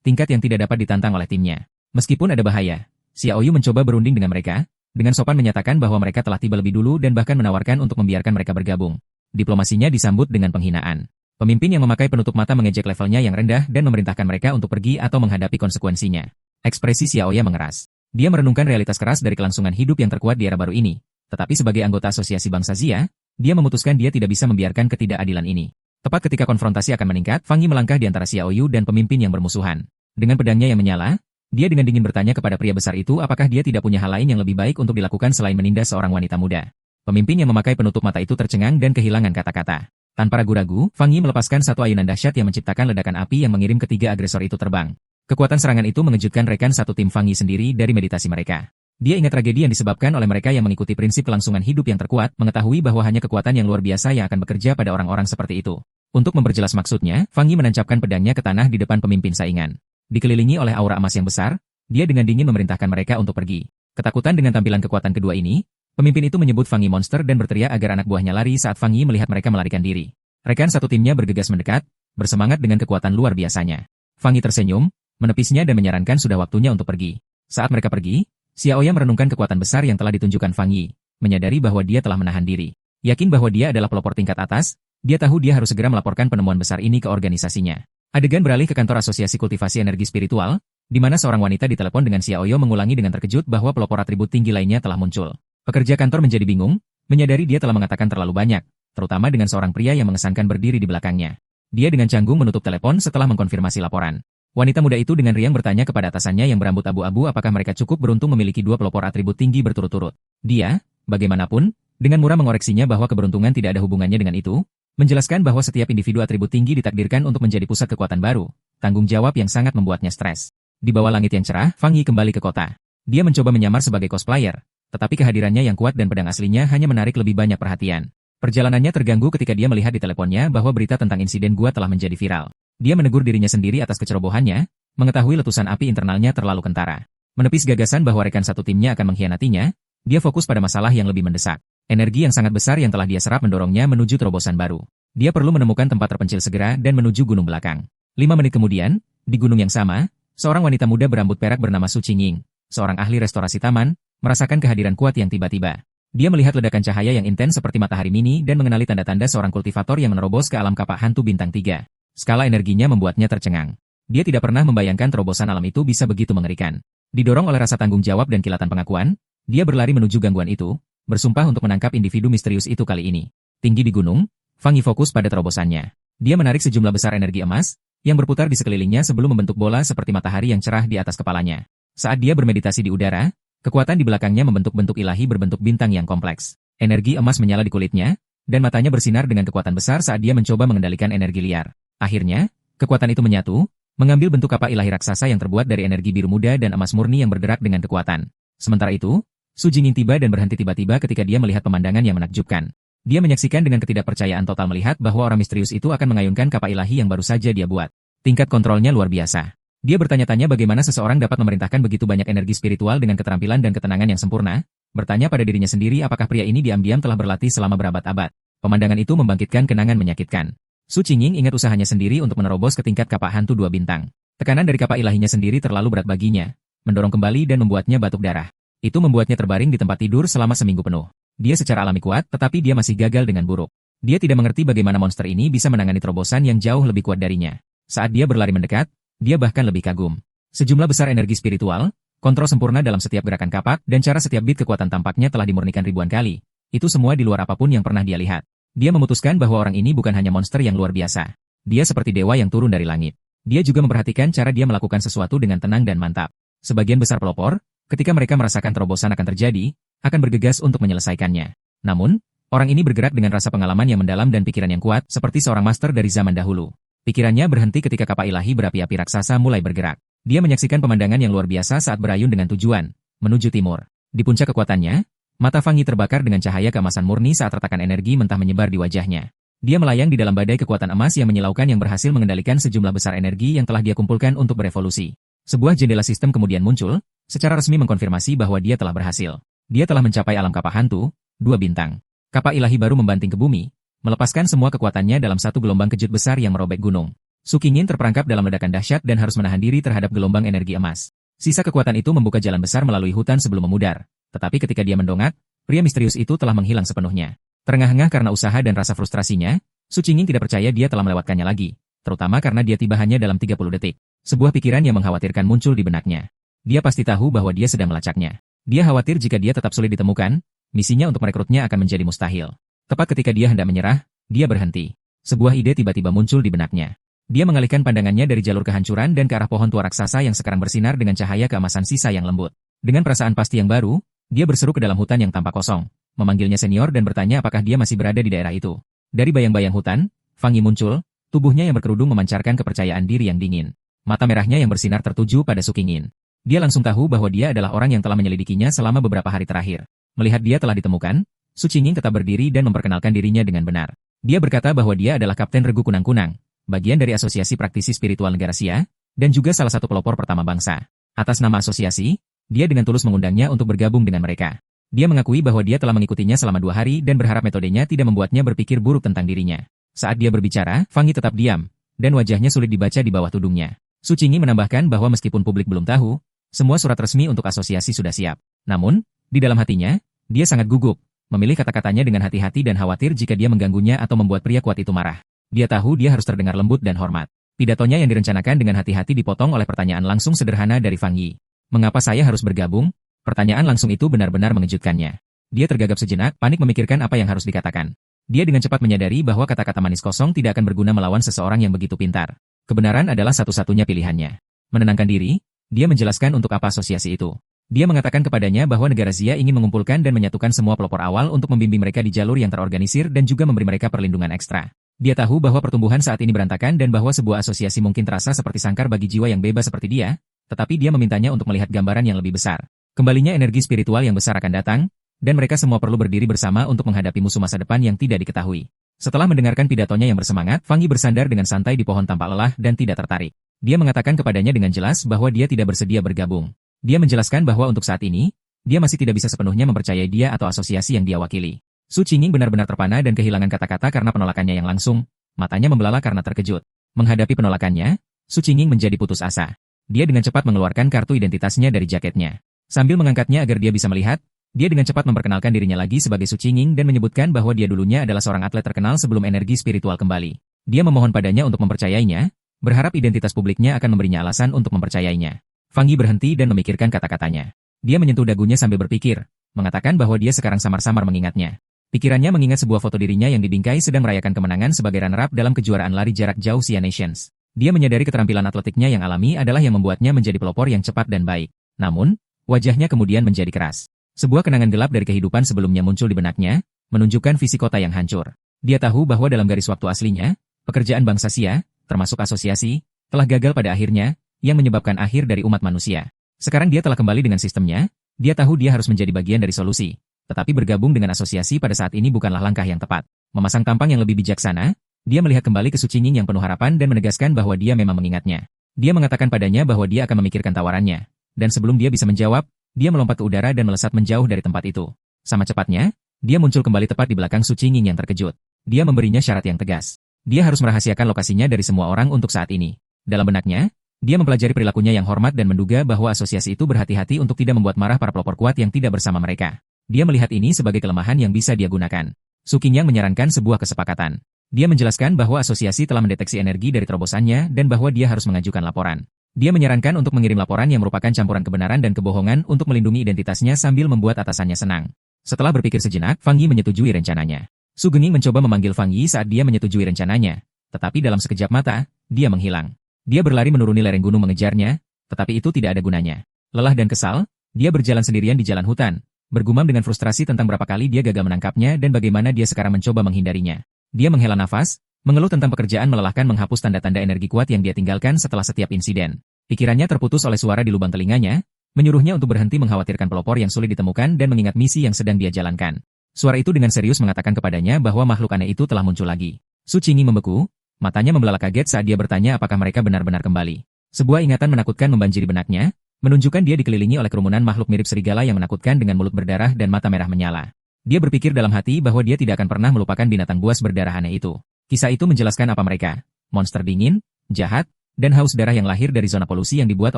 tingkat yang tidak dapat ditantang oleh timnya. Meskipun ada bahaya, Xiaoyu mencoba berunding dengan mereka, dengan sopan menyatakan bahwa mereka telah tiba lebih dulu dan bahkan menawarkan untuk membiarkan mereka bergabung. Diplomasinya disambut dengan penghinaan. Pemimpin yang memakai penutup mata mengejek levelnya yang rendah dan memerintahkan mereka untuk pergi atau menghadapi konsekuensinya. Ekspresi Xiaoya mengeras. Dia merenungkan realitas keras dari kelangsungan hidup yang terkuat di era baru ini. Tetapi sebagai anggota asosiasi bangsa Xia, dia memutuskan dia tidak bisa membiarkan ketidakadilan ini. Tepat ketika konfrontasi akan meningkat, Fang Yi melangkah di antara Xiaoyu dan pemimpin yang bermusuhan. Dengan pedangnya yang menyala, dia dengan dingin bertanya kepada pria besar itu apakah dia tidak punya hal lain yang lebih baik untuk dilakukan selain menindas seorang wanita muda. Pemimpin yang memakai penutup mata itu tercengang dan kehilangan kata-kata. Tanpa ragu-ragu, Fang Yi melepaskan satu ayunan dahsyat yang menciptakan ledakan api yang mengirim ketiga agresor itu terbang. Kekuatan serangan itu mengejutkan rekan satu tim Fang Yi sendiri dari meditasi mereka. Dia ingat tragedi yang disebabkan oleh mereka yang mengikuti prinsip kelangsungan hidup yang terkuat, mengetahui bahwa hanya kekuatan yang luar biasa yang akan bekerja pada orang-orang seperti itu. Untuk memperjelas maksudnya, Fang Yi menancapkan pedangnya ke tanah di depan pemimpin saingan. Dikelilingi oleh aura emas yang besar, dia dengan dingin memerintahkan mereka untuk pergi. Ketakutan dengan tampilan kekuatan kedua ini, pemimpin itu menyebut Fang Yi monster dan berteriak agar anak buahnya lari saat Fang Yi melihat mereka melarikan diri. Rekan satu timnya bergegas mendekat, bersemangat dengan kekuatan luar biasanya. Fang Yi tersenyum, menepisnya dan menyarankan sudah waktunya untuk pergi. Saat mereka pergi, Xiaoya merenungkan kekuatan besar yang telah ditunjukkan Fang Yi, menyadari bahwa dia telah menahan diri. Yakin bahwa dia adalah pelopor tingkat atas, dia tahu dia harus segera melaporkan penemuan besar ini ke organisasinya. Adegan beralih ke kantor asosiasi kultivasi energi spiritual, di mana seorang wanita ditelepon dengan Xiaoyo mengulangi dengan terkejut bahwa pelopor atribut tinggi lainnya telah muncul. Pekerja kantor menjadi bingung, menyadari dia telah mengatakan terlalu banyak, terutama dengan seorang pria yang mengesankan berdiri di belakangnya. Dia dengan canggung menutup telepon setelah mengkonfirmasi laporan. Wanita muda itu dengan riang bertanya kepada atasannya yang berambut abu-abu apakah mereka cukup beruntung memiliki dua pelopor atribut tinggi berturut-turut. Dia, bagaimanapun, Dengan murah mengoreksinya bahwa keberuntungan tidak ada hubungannya dengan itu, menjelaskan bahwa setiap individu atribut tinggi ditakdirkan untuk menjadi pusat kekuatan baru, tanggung jawab yang sangat membuatnya stres. Di bawah langit yang cerah, Fang Yi kembali ke kota. Dia mencoba menyamar sebagai cosplayer, tetapi kehadirannya yang kuat dan pedang aslinya hanya menarik lebih banyak perhatian. Perjalanannya terganggu ketika dia melihat di teleponnya bahwa berita tentang insiden gua telah menjadi viral. Dia menegur dirinya sendiri atas kecerobohannya, mengetahui letusan api internalnya terlalu kentara. Menepis gagasan bahwa rekan satu timnya akan mengkhianatinya, dia fokus pada masalah yang lebih mendesak. Energi yang sangat besar yang telah dia serap mendorongnya menuju terobosan baru. Dia perlu menemukan tempat terpencil segera dan menuju gunung belakang. 5 menit kemudian, di gunung yang sama, seorang wanita muda berambut perak bernama Su Qingying, seorang ahli restorasi taman, merasakan kehadiran kuat yang tiba-tiba. Dia melihat ledakan cahaya yang intens seperti matahari mini dan mengenali tanda-tanda seorang kultivator yang menerobos ke alam kapak hantu bintang 3. Skala energinya membuatnya tercengang. Dia tidak pernah membayangkan terobosan alam itu bisa begitu mengerikan. Didorong oleh rasa tanggung jawab dan kilatan pengakuan, dia berlari menuju gangguan itu, bersumpah untuk menangkap individu misterius itu kali ini. Tinggi di gunung, Fang Yi fokus pada terobosannya. Dia menarik sejumlah besar energi emas, yang berputar di sekelilingnya sebelum membentuk bola seperti matahari yang cerah di atas kepalanya. Saat dia bermeditasi di udara, kekuatan di belakangnya membentuk bentuk ilahi berbentuk bintang yang kompleks. Energi emas menyala di kulitnya, dan matanya bersinar dengan kekuatan besar saat dia mencoba mengendalikan energi liar. Akhirnya, kekuatan itu menyatu, mengambil bentuk kapak ilahi raksasa yang terbuat dari energi biru muda dan emas murni yang bergerak dengan kekuatan. Sementara itu, Su Jingyin tiba dan berhenti tiba-tiba ketika dia melihat pemandangan yang menakjubkan. Dia menyaksikan dengan ketidakpercayaan total melihat bahwa orang misterius itu akan mengayunkan kapak ilahi yang baru saja dia buat. Tingkat kontrolnya luar biasa. Dia bertanya-tanya bagaimana seseorang dapat memerintahkan begitu banyak energi spiritual dengan keterampilan dan ketenangan yang sempurna, bertanya pada dirinya sendiri apakah pria ini diam-diam telah berlatih selama berabad-abad. Pemandangan itu membangkitkan kenangan menyakitkan. Su Qingying ingat usahanya sendiri untuk menerobos ke tingkat kapak hantu 2 bintang. Tekanan dari kapak ilahinya sendiri terlalu berat baginya, mendorong kembali dan membuatnya batuk darah. Itu membuatnya terbaring di tempat tidur selama seminggu penuh. Dia secara alami kuat, tetapi dia masih gagal dengan buruk. Dia tidak mengerti bagaimana monster ini bisa menangani terobosan yang jauh lebih kuat darinya. Saat dia berlari mendekat, dia bahkan lebih kagum. Sejumlah besar energi spiritual, kontrol sempurna dalam setiap gerakan kapak, dan cara setiap bit kekuatan tampaknya telah dimurnikan ribuan kali. Itu semua di luar apapun yang pernah dia lihat. Dia memutuskan bahwa orang ini bukan hanya monster yang luar biasa. Dia seperti dewa yang turun dari langit. Dia juga memperhatikan cara dia melakukan sesuatu dengan tenang dan mantap. Sebagian besar pelopor, ketika mereka merasakan terobosan akan terjadi, akan bergegas untuk menyelesaikannya. Namun, orang ini bergerak dengan rasa pengalaman yang mendalam dan pikiran yang kuat seperti seorang master dari zaman dahulu. Pikirannya berhenti ketika kapak ilahi berapi-api raksasa mulai bergerak. Dia menyaksikan pemandangan yang luar biasa saat berayun dengan tujuan menuju timur. Di puncak kekuatannya, mata Fang Yi terbakar dengan cahaya keemasan murni saat retakan energi mentah menyebar di wajahnya. Dia melayang di dalam badai kekuatan emas yang menyilaukan yang berhasil mengendalikan sejumlah besar energi yang telah dia kumpulkan untuk berevolusi. Sebuah jendela sistem kemudian muncul, secara resmi mengkonfirmasi bahwa dia telah berhasil. Dia telah mencapai alam kapak hantu, 2 bintang. Kapak ilahi baru membanting ke bumi, melepaskan semua kekuatannya dalam satu gelombang kejut besar yang merobek gunung. Su Qingying terperangkap dalam ledakan dahsyat dan harus menahan diri terhadap gelombang energi emas. Sisa kekuatan itu membuka jalan besar melalui hutan sebelum memudar. Tetapi ketika dia mendongak, pria misterius itu telah menghilang sepenuhnya. Terengah-engah karena usaha dan rasa frustrasinya, Su Qingying tidak percaya dia telah melewatkannya lagi, terutama karena dia tiba hanya dalam 30 detik. Sebuah pikiran yang mengkhawatirkan muncul di benaknya. Dia pasti tahu bahwa dia sedang melacaknya. Dia khawatir jika dia tetap sulit ditemukan, misinya untuk merekrutnya akan menjadi mustahil. Tepat ketika dia hendak menyerah, dia berhenti. Sebuah ide tiba-tiba muncul di benaknya. Dia mengalihkan pandangannya dari jalur kehancuran dan ke arah pohon tua raksasa yang sekarang bersinar dengan cahaya keemasan sisa yang lembut. Dengan perasaan pasti yang baru, dia berseru ke dalam hutan yang tampak kosong, memanggilnya senior dan bertanya apakah dia masih berada di daerah itu. Dari bayang-bayang hutan, Fang Yi muncul, tubuhnya yang berkerudung memancarkan kepercayaan diri yang dingin. Mata merahnya yang bersinar tertuju pada Su Qingying. Dia langsung tahu bahwa dia adalah orang yang telah menyelidikinya selama beberapa hari terakhir. Melihat dia telah ditemukan, Su Qingying tetap berdiri dan memperkenalkan dirinya dengan benar. Dia berkata bahwa dia adalah Kapten Regu Kunang-Kunang, bagian dari Asosiasi Praktisi Spiritual Negara Xia, dan juga salah satu pelopor pertama bangsa. Atas nama asosiasi, dia dengan tulus mengundangnya untuk bergabung dengan mereka. Dia mengakui bahwa dia telah mengikutinya selama 2 hari dan berharap metodenya tidak membuatnya berpikir buruk tentang dirinya. Saat dia berbicara, Fang Yi tetap diam, dan wajahnya sulit dibaca di bawah tudungnya. Su Qingying menambahkan bahwa meskipun publik belum tahu, semua surat resmi untuk asosiasi sudah siap. Namun, di dalam hatinya, dia sangat gugup, memilih kata-katanya dengan hati-hati dan khawatir jika dia mengganggunya atau membuat pria kuat itu marah. Dia tahu dia harus terdengar lembut dan hormat. Pidatonya yang direncanakan dengan hati-hati dipotong oleh pertanyaan langsung sederhana dari Fang Yi. Mengapa saya harus bergabung? Pertanyaan langsung itu benar-benar mengejutkannya. Dia tergagap sejenak, panik memikirkan apa yang harus dikatakan. Dia dengan cepat menyadari bahwa kata-kata manis kosong tidak akan berguna melawan seseorang yang begitu pintar. Kebenaran adalah satu-satunya pilihannya. Menenangkan diri, dia menjelaskan untuk apa asosiasi itu. Dia mengatakan kepadanya bahwa negara Xia ingin mengumpulkan dan menyatukan semua pelopor awal untuk membimbing mereka di jalur yang terorganisir dan juga memberi mereka perlindungan ekstra. Dia tahu bahwa pertumbuhan saat ini berantakan dan bahwa sebuah asosiasi mungkin terasa seperti sangkar bagi jiwa yang bebas seperti dia, tetapi dia memintanya untuk melihat gambaran yang lebih besar. Kembalinya energi spiritual yang besar akan datang, dan mereka semua perlu berdiri bersama untuk menghadapi musuh masa depan yang tidak diketahui. Setelah mendengarkan pidatonya yang bersemangat, Fang Yi bersandar dengan santai di pohon tanpa lelah dan tidak tertarik. Dia mengatakan kepadanya dengan jelas bahwa dia tidak bersedia bergabung. Dia menjelaskan bahwa untuk saat ini, dia masih tidak bisa sepenuhnya mempercayai dia atau asosiasi yang dia wakili. Su Qingning benar-benar terpana dan kehilangan kata-kata karena penolakannya yang langsung. Matanya membelalak karena terkejut. Menghadapi penolakannya, Su Qingning menjadi putus asa. Dia dengan cepat mengeluarkan kartu identitasnya dari jaketnya. Sambil mengangkatnya agar dia bisa melihat, dia dengan cepat memperkenalkan dirinya lagi sebagai Su Qingning dan menyebutkan bahwa dia dulunya adalah seorang atlet terkenal sebelum energi spiritual kembali. Dia memohon padanya untuk mempercayainya, berharap identitas publiknya akan memberinya alasan untuk mempercayainya. Fang Yi berhenti dan memikirkan kata-katanya. Dia menyentuh dagunya sambil berpikir, mengatakan bahwa dia sekarang samar-samar mengingatnya. Pikirannya mengingat sebuah foto dirinya yang dibingkai sedang merayakan kemenangan sebagai runner-up dalam kejuaraan lari jarak jauh Xia Nations. Dia menyadari keterampilan atletiknya yang alami adalah yang membuatnya menjadi pelopor yang cepat dan baik. Namun, wajahnya kemudian menjadi keras. Sebuah kenangan gelap dari kehidupan sebelumnya muncul di benaknya, menunjukkan visi kota yang hancur. Dia tahu bahwa dalam garis waktu aslinya, pekerjaan bangsa Xia, termasuk asosiasi, telah gagal pada akhirnya, yang menyebabkan akhir dari umat manusia. Sekarang dia telah kembali dengan sistemnya, dia tahu dia harus menjadi bagian dari solusi. Tetapi bergabung dengan asosiasi pada saat ini bukanlah langkah yang tepat. Memasang tampang yang lebih bijaksana, dia melihat kembali ke Su Qingning yang penuh harapan dan menegaskan bahwa dia memang mengingatnya. Dia mengatakan padanya bahwa dia akan memikirkan tawarannya. Dan sebelum dia bisa menjawab, dia melompat ke udara dan melesat menjauh dari tempat itu. Sama cepatnya, dia muncul kembali tepat di belakang Su Qingning yang terkejut. Dia memberinya syarat yang tegas. Dia harus merahasiakan lokasinya dari semua orang untuk saat ini. Dalam benaknya, dia mempelajari perilakunya yang hormat dan menduga bahwa asosiasi itu berhati-hati untuk tidak membuat marah para pelopor kuat yang tidak bersama mereka. Dia melihat ini sebagai kelemahan yang bisa dia gunakan. Su Qingning menyarankan sebuah kesepakatan. Dia menjelaskan bahwa asosiasi telah mendeteksi energi dari terobosannya dan bahwa dia harus mengajukan laporan. Dia menyarankan untuk mengirim laporan yang merupakan campuran kebenaran dan kebohongan untuk melindungi identitasnya sambil membuat atasannya senang. Setelah berpikir sejenak, Fang Yi menyetujui rencananya. Su Gening mencoba memanggil Fang Yi saat dia menyetujui rencananya, tetapi dalam sekejap mata, dia menghilang. Dia berlari menuruni lereng gunung mengejarnya, tetapi itu tidak ada gunanya. Lelah dan kesal, dia berjalan sendirian di jalan hutan, bergumam dengan frustrasi tentang berapa kali dia gagal menangkapnya dan bagaimana dia sekarang mencoba menghindarinya. Dia menghela nafas, mengeluh tentang pekerjaan melelahkan menghapus tanda-tanda energi kuat yang dia tinggalkan setelah setiap insiden. Pikirannya terputus oleh suara di lubang telinganya, menyuruhnya untuk berhenti mengkhawatirkan pelopor yang sulit ditemukan dan mengingat misi yang sedang dia jalankan. Suara itu dengan serius mengatakan kepadanya bahwa makhluk aneh itu telah muncul lagi. Su Qingning membeku, matanya membelalak kaget saat dia bertanya apakah mereka benar-benar kembali. Sebuah ingatan menakutkan membanjiri benaknya, menunjukkan dia dikelilingi oleh kerumunan makhluk mirip serigala yang menakutkan dengan mulut berdarah dan mata merah menyala. Dia berpikir dalam hati bahwa dia tidak akan pernah melupakan binatang buas berdarah aneh itu. Kisah itu menjelaskan apa mereka, monster dingin, jahat, dan haus darah yang lahir dari zona polusi yang dibuat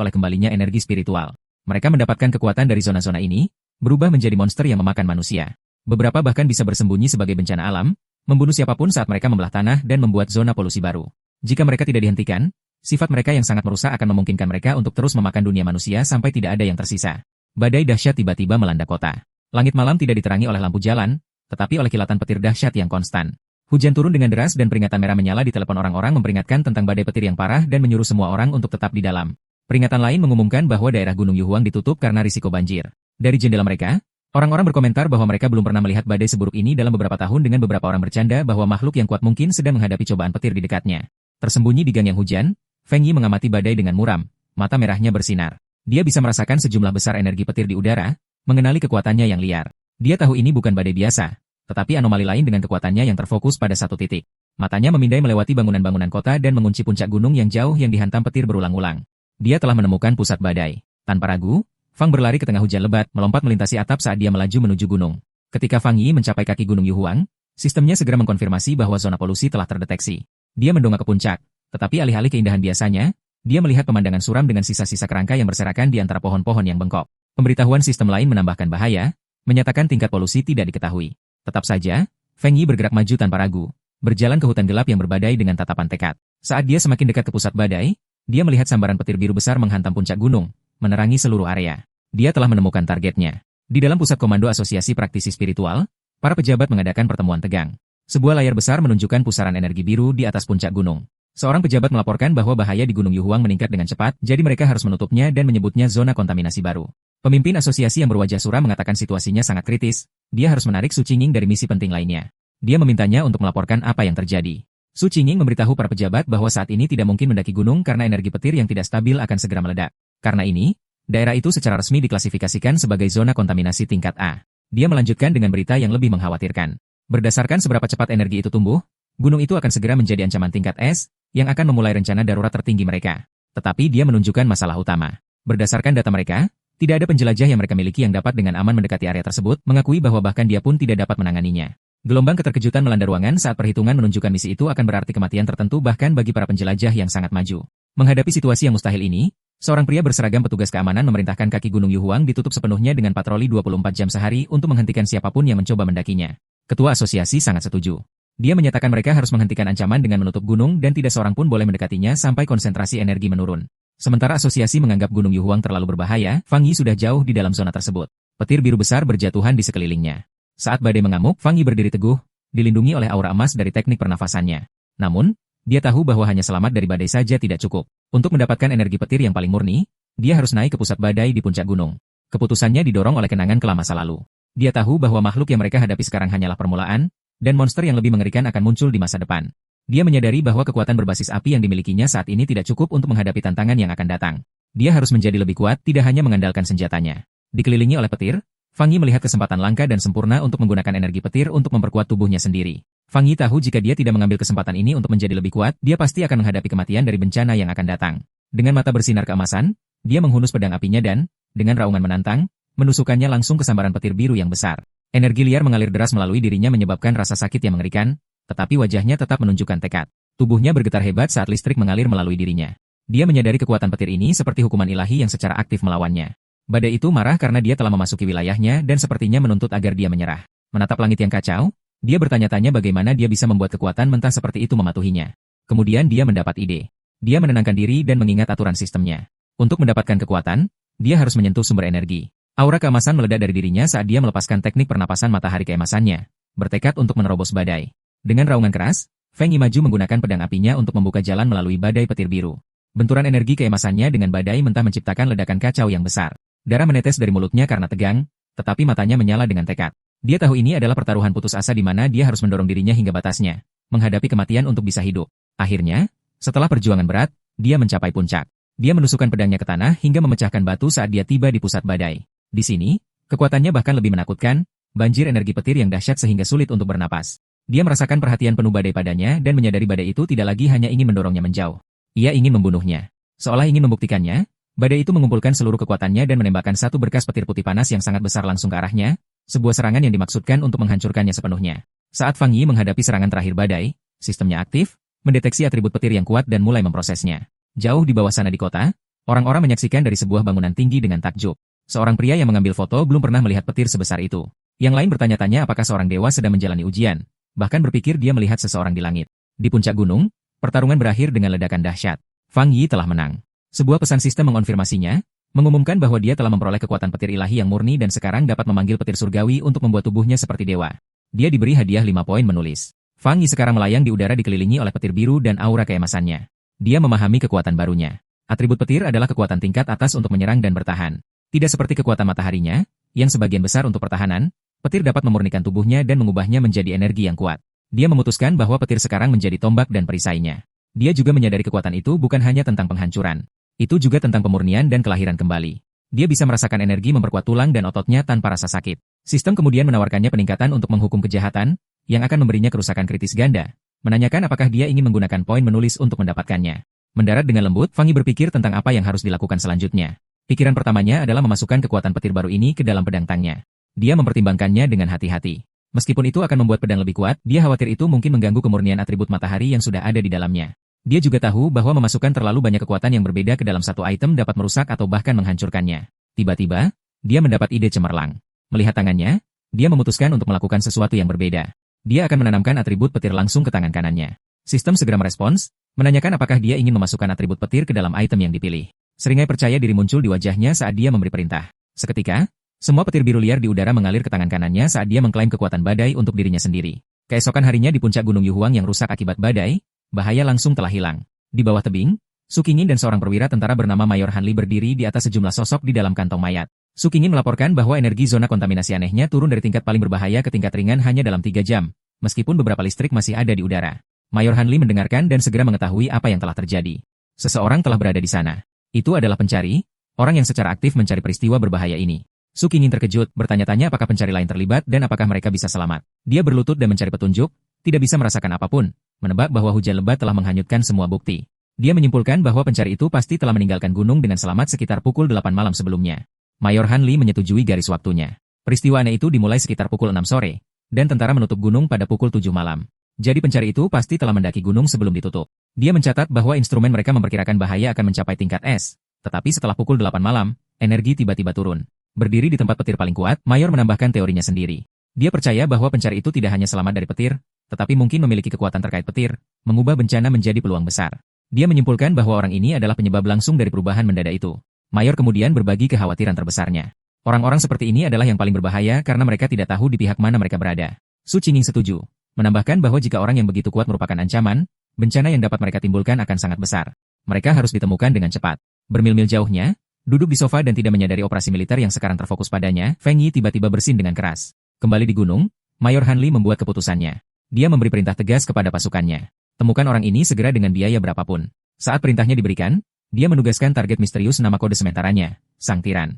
oleh kembalinya energi spiritual. Mereka mendapatkan kekuatan dari zona-zona ini, berubah menjadi monster yang memakan manusia. Beberapa bahkan bisa bersembunyi sebagai bencana alam, membunuh siapapun saat mereka membelah tanah dan membuat zona polusi baru. Jika mereka tidak dihentikan, sifat mereka yang sangat merusak akan memungkinkan mereka untuk terus memakan dunia manusia sampai tidak ada yang tersisa. Badai dahsyat tiba-tiba melanda kota. Langit malam tidak diterangi oleh lampu jalan, tetapi oleh kilatan petir dahsyat yang konstan. Hujan turun dengan deras dan peringatan merah menyala di telepon orang-orang memperingatkan tentang badai petir yang parah dan menyuruh semua orang untuk tetap di dalam. Peringatan lain mengumumkan bahwa daerah Gunung Yuhuang ditutup karena risiko banjir. Dari jendela mereka, orang-orang berkomentar bahwa mereka belum pernah melihat badai seburuk ini dalam beberapa tahun dengan beberapa orang bercanda bahwa makhluk yang kuat mungkin sedang menghadapi cobaan petir di dekatnya. Tersembunyi di gang yang hujan, Feng Yi mengamati badai dengan muram, mata merahnya bersinar. Dia bisa merasakan sejumlah besar energi petir di udara, mengenali kekuatannya yang liar. Dia tahu ini bukan badai biasa, tetapi anomali lain dengan kekuatannya yang terfokus pada satu titik. Matanya memindai melewati bangunan-bangunan kota dan mengunci puncak gunung yang jauh yang dihantam petir berulang-ulang. Dia telah menemukan pusat badai. Tanpa ragu, Fang berlari ke tengah hujan lebat, melompat melintasi atap saat dia melaju menuju gunung. Ketika Fang Yi mencapai kaki Gunung Yuhuang, sistemnya segera mengkonfirmasi bahwa zona polusi telah terdeteksi. Dia mendongak ke puncak, tetapi alih-alih keindahan biasanya, dia melihat pemandangan suram dengan sisa-sisa kerangka yang berserakan di antara pohon-pohon yang bengkok. Pemberitahuan sistem lain menambahkan bahaya, menyatakan tingkat polusi tidak diketahui. Tetap saja, Feng Yi bergerak maju tanpa ragu, berjalan ke hutan gelap yang berbadai dengan tatapan tekad. Saat dia semakin dekat ke pusat badai, dia melihat sambaran petir biru besar menghantam puncak gunung, menerangi seluruh area. Dia telah menemukan targetnya. Di dalam pusat komando asosiasi praktisi spiritual, para pejabat mengadakan pertemuan tegang. Sebuah layar besar menunjukkan pusaran energi biru di atas puncak gunung. Seorang pejabat melaporkan bahwa bahaya di Gunung Yuhuang meningkat dengan cepat, jadi mereka harus menutupnya dan menyebutnya zona kontaminasi baru. Pemimpin asosiasi yang berwajah suram mengatakan situasinya sangat kritis, dia harus menarik Su Qingqing dari misi penting lainnya. Dia memintanya untuk melaporkan apa yang terjadi. Su Qingqing memberitahu para pejabat bahwa saat ini tidak mungkin mendaki gunung karena energi petir yang tidak stabil akan segera meledak. Karena ini, daerah itu secara resmi diklasifikasikan sebagai zona kontaminasi tingkat A. Dia melanjutkan dengan berita yang lebih mengkhawatirkan. Berdasarkan seberapa cepat energi itu tumbuh, gunung itu akan segera menjadi ancaman tingkat S, yang akan memulai rencana darurat tertinggi mereka. Tetapi dia menunjukkan masalah utama. Berdasarkan data mereka, tidak ada penjelajah yang mereka miliki yang dapat dengan aman mendekati area tersebut, mengakui bahwa bahkan dia pun tidak dapat menanganinya. Gelombang keterkejutan melanda ruangan saat perhitungan menunjukkan misi itu akan berarti kematian tertentu bahkan bagi para penjelajah yang sangat maju. Menghadapi situasi yang mustahil ini, seorang pria berseragam petugas keamanan memerintahkan kaki Gunung Yuhuang ditutup sepenuhnya dengan patroli 24 jam sehari untuk menghentikan siapapun yang mencoba mendakinya. Ketua asosiasi sangat setuju. Dia menyatakan mereka harus menghentikan ancaman dengan menutup gunung dan tidak seorang pun boleh mendekatinya sampai konsentrasi energi menurun. Sementara asosiasi menganggap Gunung Yuhuang terlalu berbahaya, Fang Yi sudah jauh di dalam zona tersebut. Petir biru besar berjatuhan di sekelilingnya. Saat badai mengamuk, Fang Yi berdiri teguh, dilindungi oleh aura emas dari teknik pernafasannya. Namun, dia tahu bahwa hanya selamat dari badai saja tidak cukup. Untuk mendapatkan energi petir yang paling murni, dia harus naik ke pusat badai di puncak gunung. Keputusannya didorong oleh kenangan kelam masa lalu. Dia tahu bahwa makhluk yang mereka hadapi sekarang hanyalah permulaan, dan monster yang lebih mengerikan akan muncul di masa depan. Dia menyadari bahwa kekuatan berbasis api yang dimilikinya saat ini tidak cukup untuk menghadapi tantangan yang akan datang. Dia harus menjadi lebih kuat, tidak hanya mengandalkan senjatanya. Dikelilingi oleh petir, Fang Yi melihat kesempatan langka dan sempurna untuk menggunakan energi petir untuk memperkuat tubuhnya sendiri. Fang Yi tahu jika dia tidak mengambil kesempatan ini untuk menjadi lebih kuat, dia pasti akan menghadapi kematian dari bencana yang akan datang. Dengan mata bersinar keemasan, dia menghunus pedang apinya dan, dengan raungan menantang, menusukkannya langsung ke sambaran petir biru yang besar. Energi liar mengalir deras melalui dirinya menyebabkan rasa sakit yang mengerikan, tetapi wajahnya tetap menunjukkan tekad. Tubuhnya bergetar hebat saat listrik mengalir melalui dirinya. Dia menyadari kekuatan petir ini seperti hukuman ilahi yang secara aktif melawannya. Badai itu marah karena dia telah memasuki wilayahnya dan sepertinya menuntut agar dia menyerah. Menatap langit yang kacau, dia bertanya-tanya bagaimana dia bisa membuat kekuatan mentah seperti itu mematuhinya. Kemudian dia mendapat ide. Dia menenangkan diri dan mengingat aturan sistemnya. Untuk mendapatkan kekuatan, dia harus menyentuh sumber energi. Aura keemasan meledak dari dirinya saat dia melepaskan teknik pernapasan matahari keemasannya, bertekad untuk menerobos badai. Dengan raungan keras, Feng Yi maju menggunakan pedang apinya untuk membuka jalan melalui badai petir biru. Benturan energi keemasannya dengan badai mentah menciptakan ledakan kacau yang besar. Darah menetes dari mulutnya karena tegang, tetapi matanya menyala dengan tekad. Dia tahu ini adalah pertaruhan putus asa di mana dia harus mendorong dirinya hingga batasnya, menghadapi kematian untuk bisa hidup. Akhirnya, setelah perjuangan berat, dia mencapai puncak. Dia menusukkan pedangnya ke tanah hingga memecahkan batu saat dia tiba di pusat badai. Di sini, kekuatannya bahkan lebih menakutkan, banjir energi petir yang dahsyat sehingga sulit untuk bernapas. Dia merasakan perhatian penuh badai padanya dan menyadari badai itu tidak lagi hanya ingin mendorongnya menjauh. Ia ingin membunuhnya. Seolah ingin membuktikannya, badai itu mengumpulkan seluruh kekuatannya dan menembakkan satu berkas petir putih panas yang sangat besar langsung ke arahnya, sebuah serangan yang dimaksudkan untuk menghancurkannya sepenuhnya. Saat Fang Yi menghadapi serangan terakhir badai, sistemnya aktif, mendeteksi atribut petir yang kuat dan mulai memprosesnya. Jauh di bawah sana di kota, orang-orang menyaksikan dari sebuah bangunan tinggi dengan takjub. Seorang pria yang mengambil foto belum pernah melihat petir sebesar itu. Yang lain bertanya-tanya apakah seorang dewa sedang menjalani ujian, bahkan berpikir dia melihat seseorang di langit. Di puncak gunung, pertarungan berakhir dengan ledakan dahsyat. Fang Yi telah menang. Sebuah pesan sistem mengonfirmasinya, mengumumkan bahwa dia telah memperoleh kekuatan petir ilahi yang murni dan sekarang dapat memanggil petir surgawi untuk membuat tubuhnya seperti dewa. Dia diberi hadiah 5 poin menulis. Fang Yi sekarang melayang di udara dikelilingi oleh petir biru dan aura keemasannya. Dia memahami kekuatan barunya. Atribut petir adalah kekuatan tingkat atas untuk menyerang dan bertahan. Tidak seperti kekuatan mataharinya, yang sebagian besar untuk pertahanan, petir dapat memurnikan tubuhnya dan mengubahnya menjadi energi yang kuat. Dia memutuskan bahwa petir sekarang menjadi tombak dan perisainya. Dia juga menyadari kekuatan itu bukan hanya tentang penghancuran. Itu juga tentang pemurnian dan kelahiran kembali. Dia bisa merasakan energi memperkuat tulang dan ototnya tanpa rasa sakit. Sistem kemudian menawarkannya peningkatan untuk menghukum kejahatan, yang akan memberinya kerusakan kritis ganda. Menanyakan apakah dia ingin menggunakan poin menulis untuk mendapatkannya. Mendarat dengan lembut, Fang Yi berpikir tentang apa yang harus dilakukan selanjutnya. Pikiran pertamanya adalah memasukkan kekuatan petir baru ini ke dalam pedang tangnya. Dia mempertimbangkannya dengan hati-hati. Meskipun itu akan membuat pedang lebih kuat, dia khawatir itu mungkin mengganggu kemurnian atribut matahari yang sudah ada di dalamnya. Dia juga tahu bahwa memasukkan terlalu banyak kekuatan yang berbeda ke dalam satu item dapat merusak atau bahkan menghancurkannya. Tiba-tiba, dia mendapat ide cemerlang. Melihat tangannya, dia memutuskan untuk melakukan sesuatu yang berbeda. Dia akan menanamkan atribut petir langsung ke tangan kanannya. Sistem segera merespons, menanyakan apakah dia ingin memasukkan atribut petir ke dalam item yang dipilih. Seringai percaya diri muncul di wajahnya saat dia memberi perintah. Seketika, semua petir biru liar di udara mengalir ke tangan kanannya saat dia mengklaim kekuatan badai untuk dirinya sendiri. Keesokan harinya di puncak Gunung Yuhuang yang rusak akibat badai, bahaya langsung telah hilang. Di bawah tebing, Su Qingqing dan seorang perwira tentara bernama Mayor Han Li berdiri di atas sejumlah sosok di dalam kantong mayat. Su Qingyin melaporkan bahwa energi zona kontaminasi anehnya turun dari tingkat paling berbahaya ke tingkat ringan hanya dalam 3 jam, meskipun beberapa listrik masih ada di udara. Mayor Han Li mendengarkan dan segera mengetahui apa yang telah terjadi. Seseorang telah berada di sana. Itu adalah pencari, orang yang secara aktif mencari peristiwa berbahaya ini. Su Qingyin terkejut, bertanya-tanya apakah pencari lain terlibat dan apakah mereka bisa selamat. Dia berlutut dan mencari petunjuk, tidak bisa merasakan apapun, menebak bahwa hujan lebat telah menghanyutkan semua bukti. Dia menyimpulkan bahwa pencari itu pasti telah meninggalkan gunung dengan selamat sekitar pukul 8 malam sebelumnya. Mayor Han Li menyetujui garis waktunya. Peristiwa aneh itu dimulai sekitar pukul 6 sore, dan tentara menutup gunung pada pukul 7 malam. Jadi pencari itu pasti telah mendaki gunung sebelum ditutup. Dia mencatat bahwa instrumen mereka memperkirakan bahaya akan mencapai tingkat es, tetapi setelah pukul 8 malam, energi tiba-tiba turun. Berdiri di tempat petir paling kuat, Mayor menambahkan teorinya sendiri. Dia percaya bahwa pencari itu tidak hanya selamat dari petir, tetapi mungkin memiliki kekuatan terkait petir, mengubah bencana menjadi peluang besar. Dia menyimpulkan bahwa orang ini adalah penyebab langsung dari perubahan mendadak itu. Mayor kemudian berbagi kekhawatiran terbesarnya. Orang-orang seperti ini adalah yang paling berbahaya karena mereka tidak tahu di pihak mana mereka berada. Su Qingyin setuju, menambahkan bahwa jika orang yang begitu kuat merupakan ancaman, bencana yang dapat mereka timbulkan akan sangat besar. Mereka harus ditemukan dengan cepat. Bermil-mil jauhnya, duduk di sofa dan tidak menyadari operasi militer yang sekarang terfokus padanya, Feng Yi tiba-tiba bersin dengan keras. Kembali di gunung, Mayor Han Li membuat keputusannya. Dia memberi perintah tegas kepada pasukannya. Temukan orang ini segera dengan biaya berapapun. Saat perintahnya diberikan, dia menugaskan target misterius nama kode sementaranya, Sang Tiran.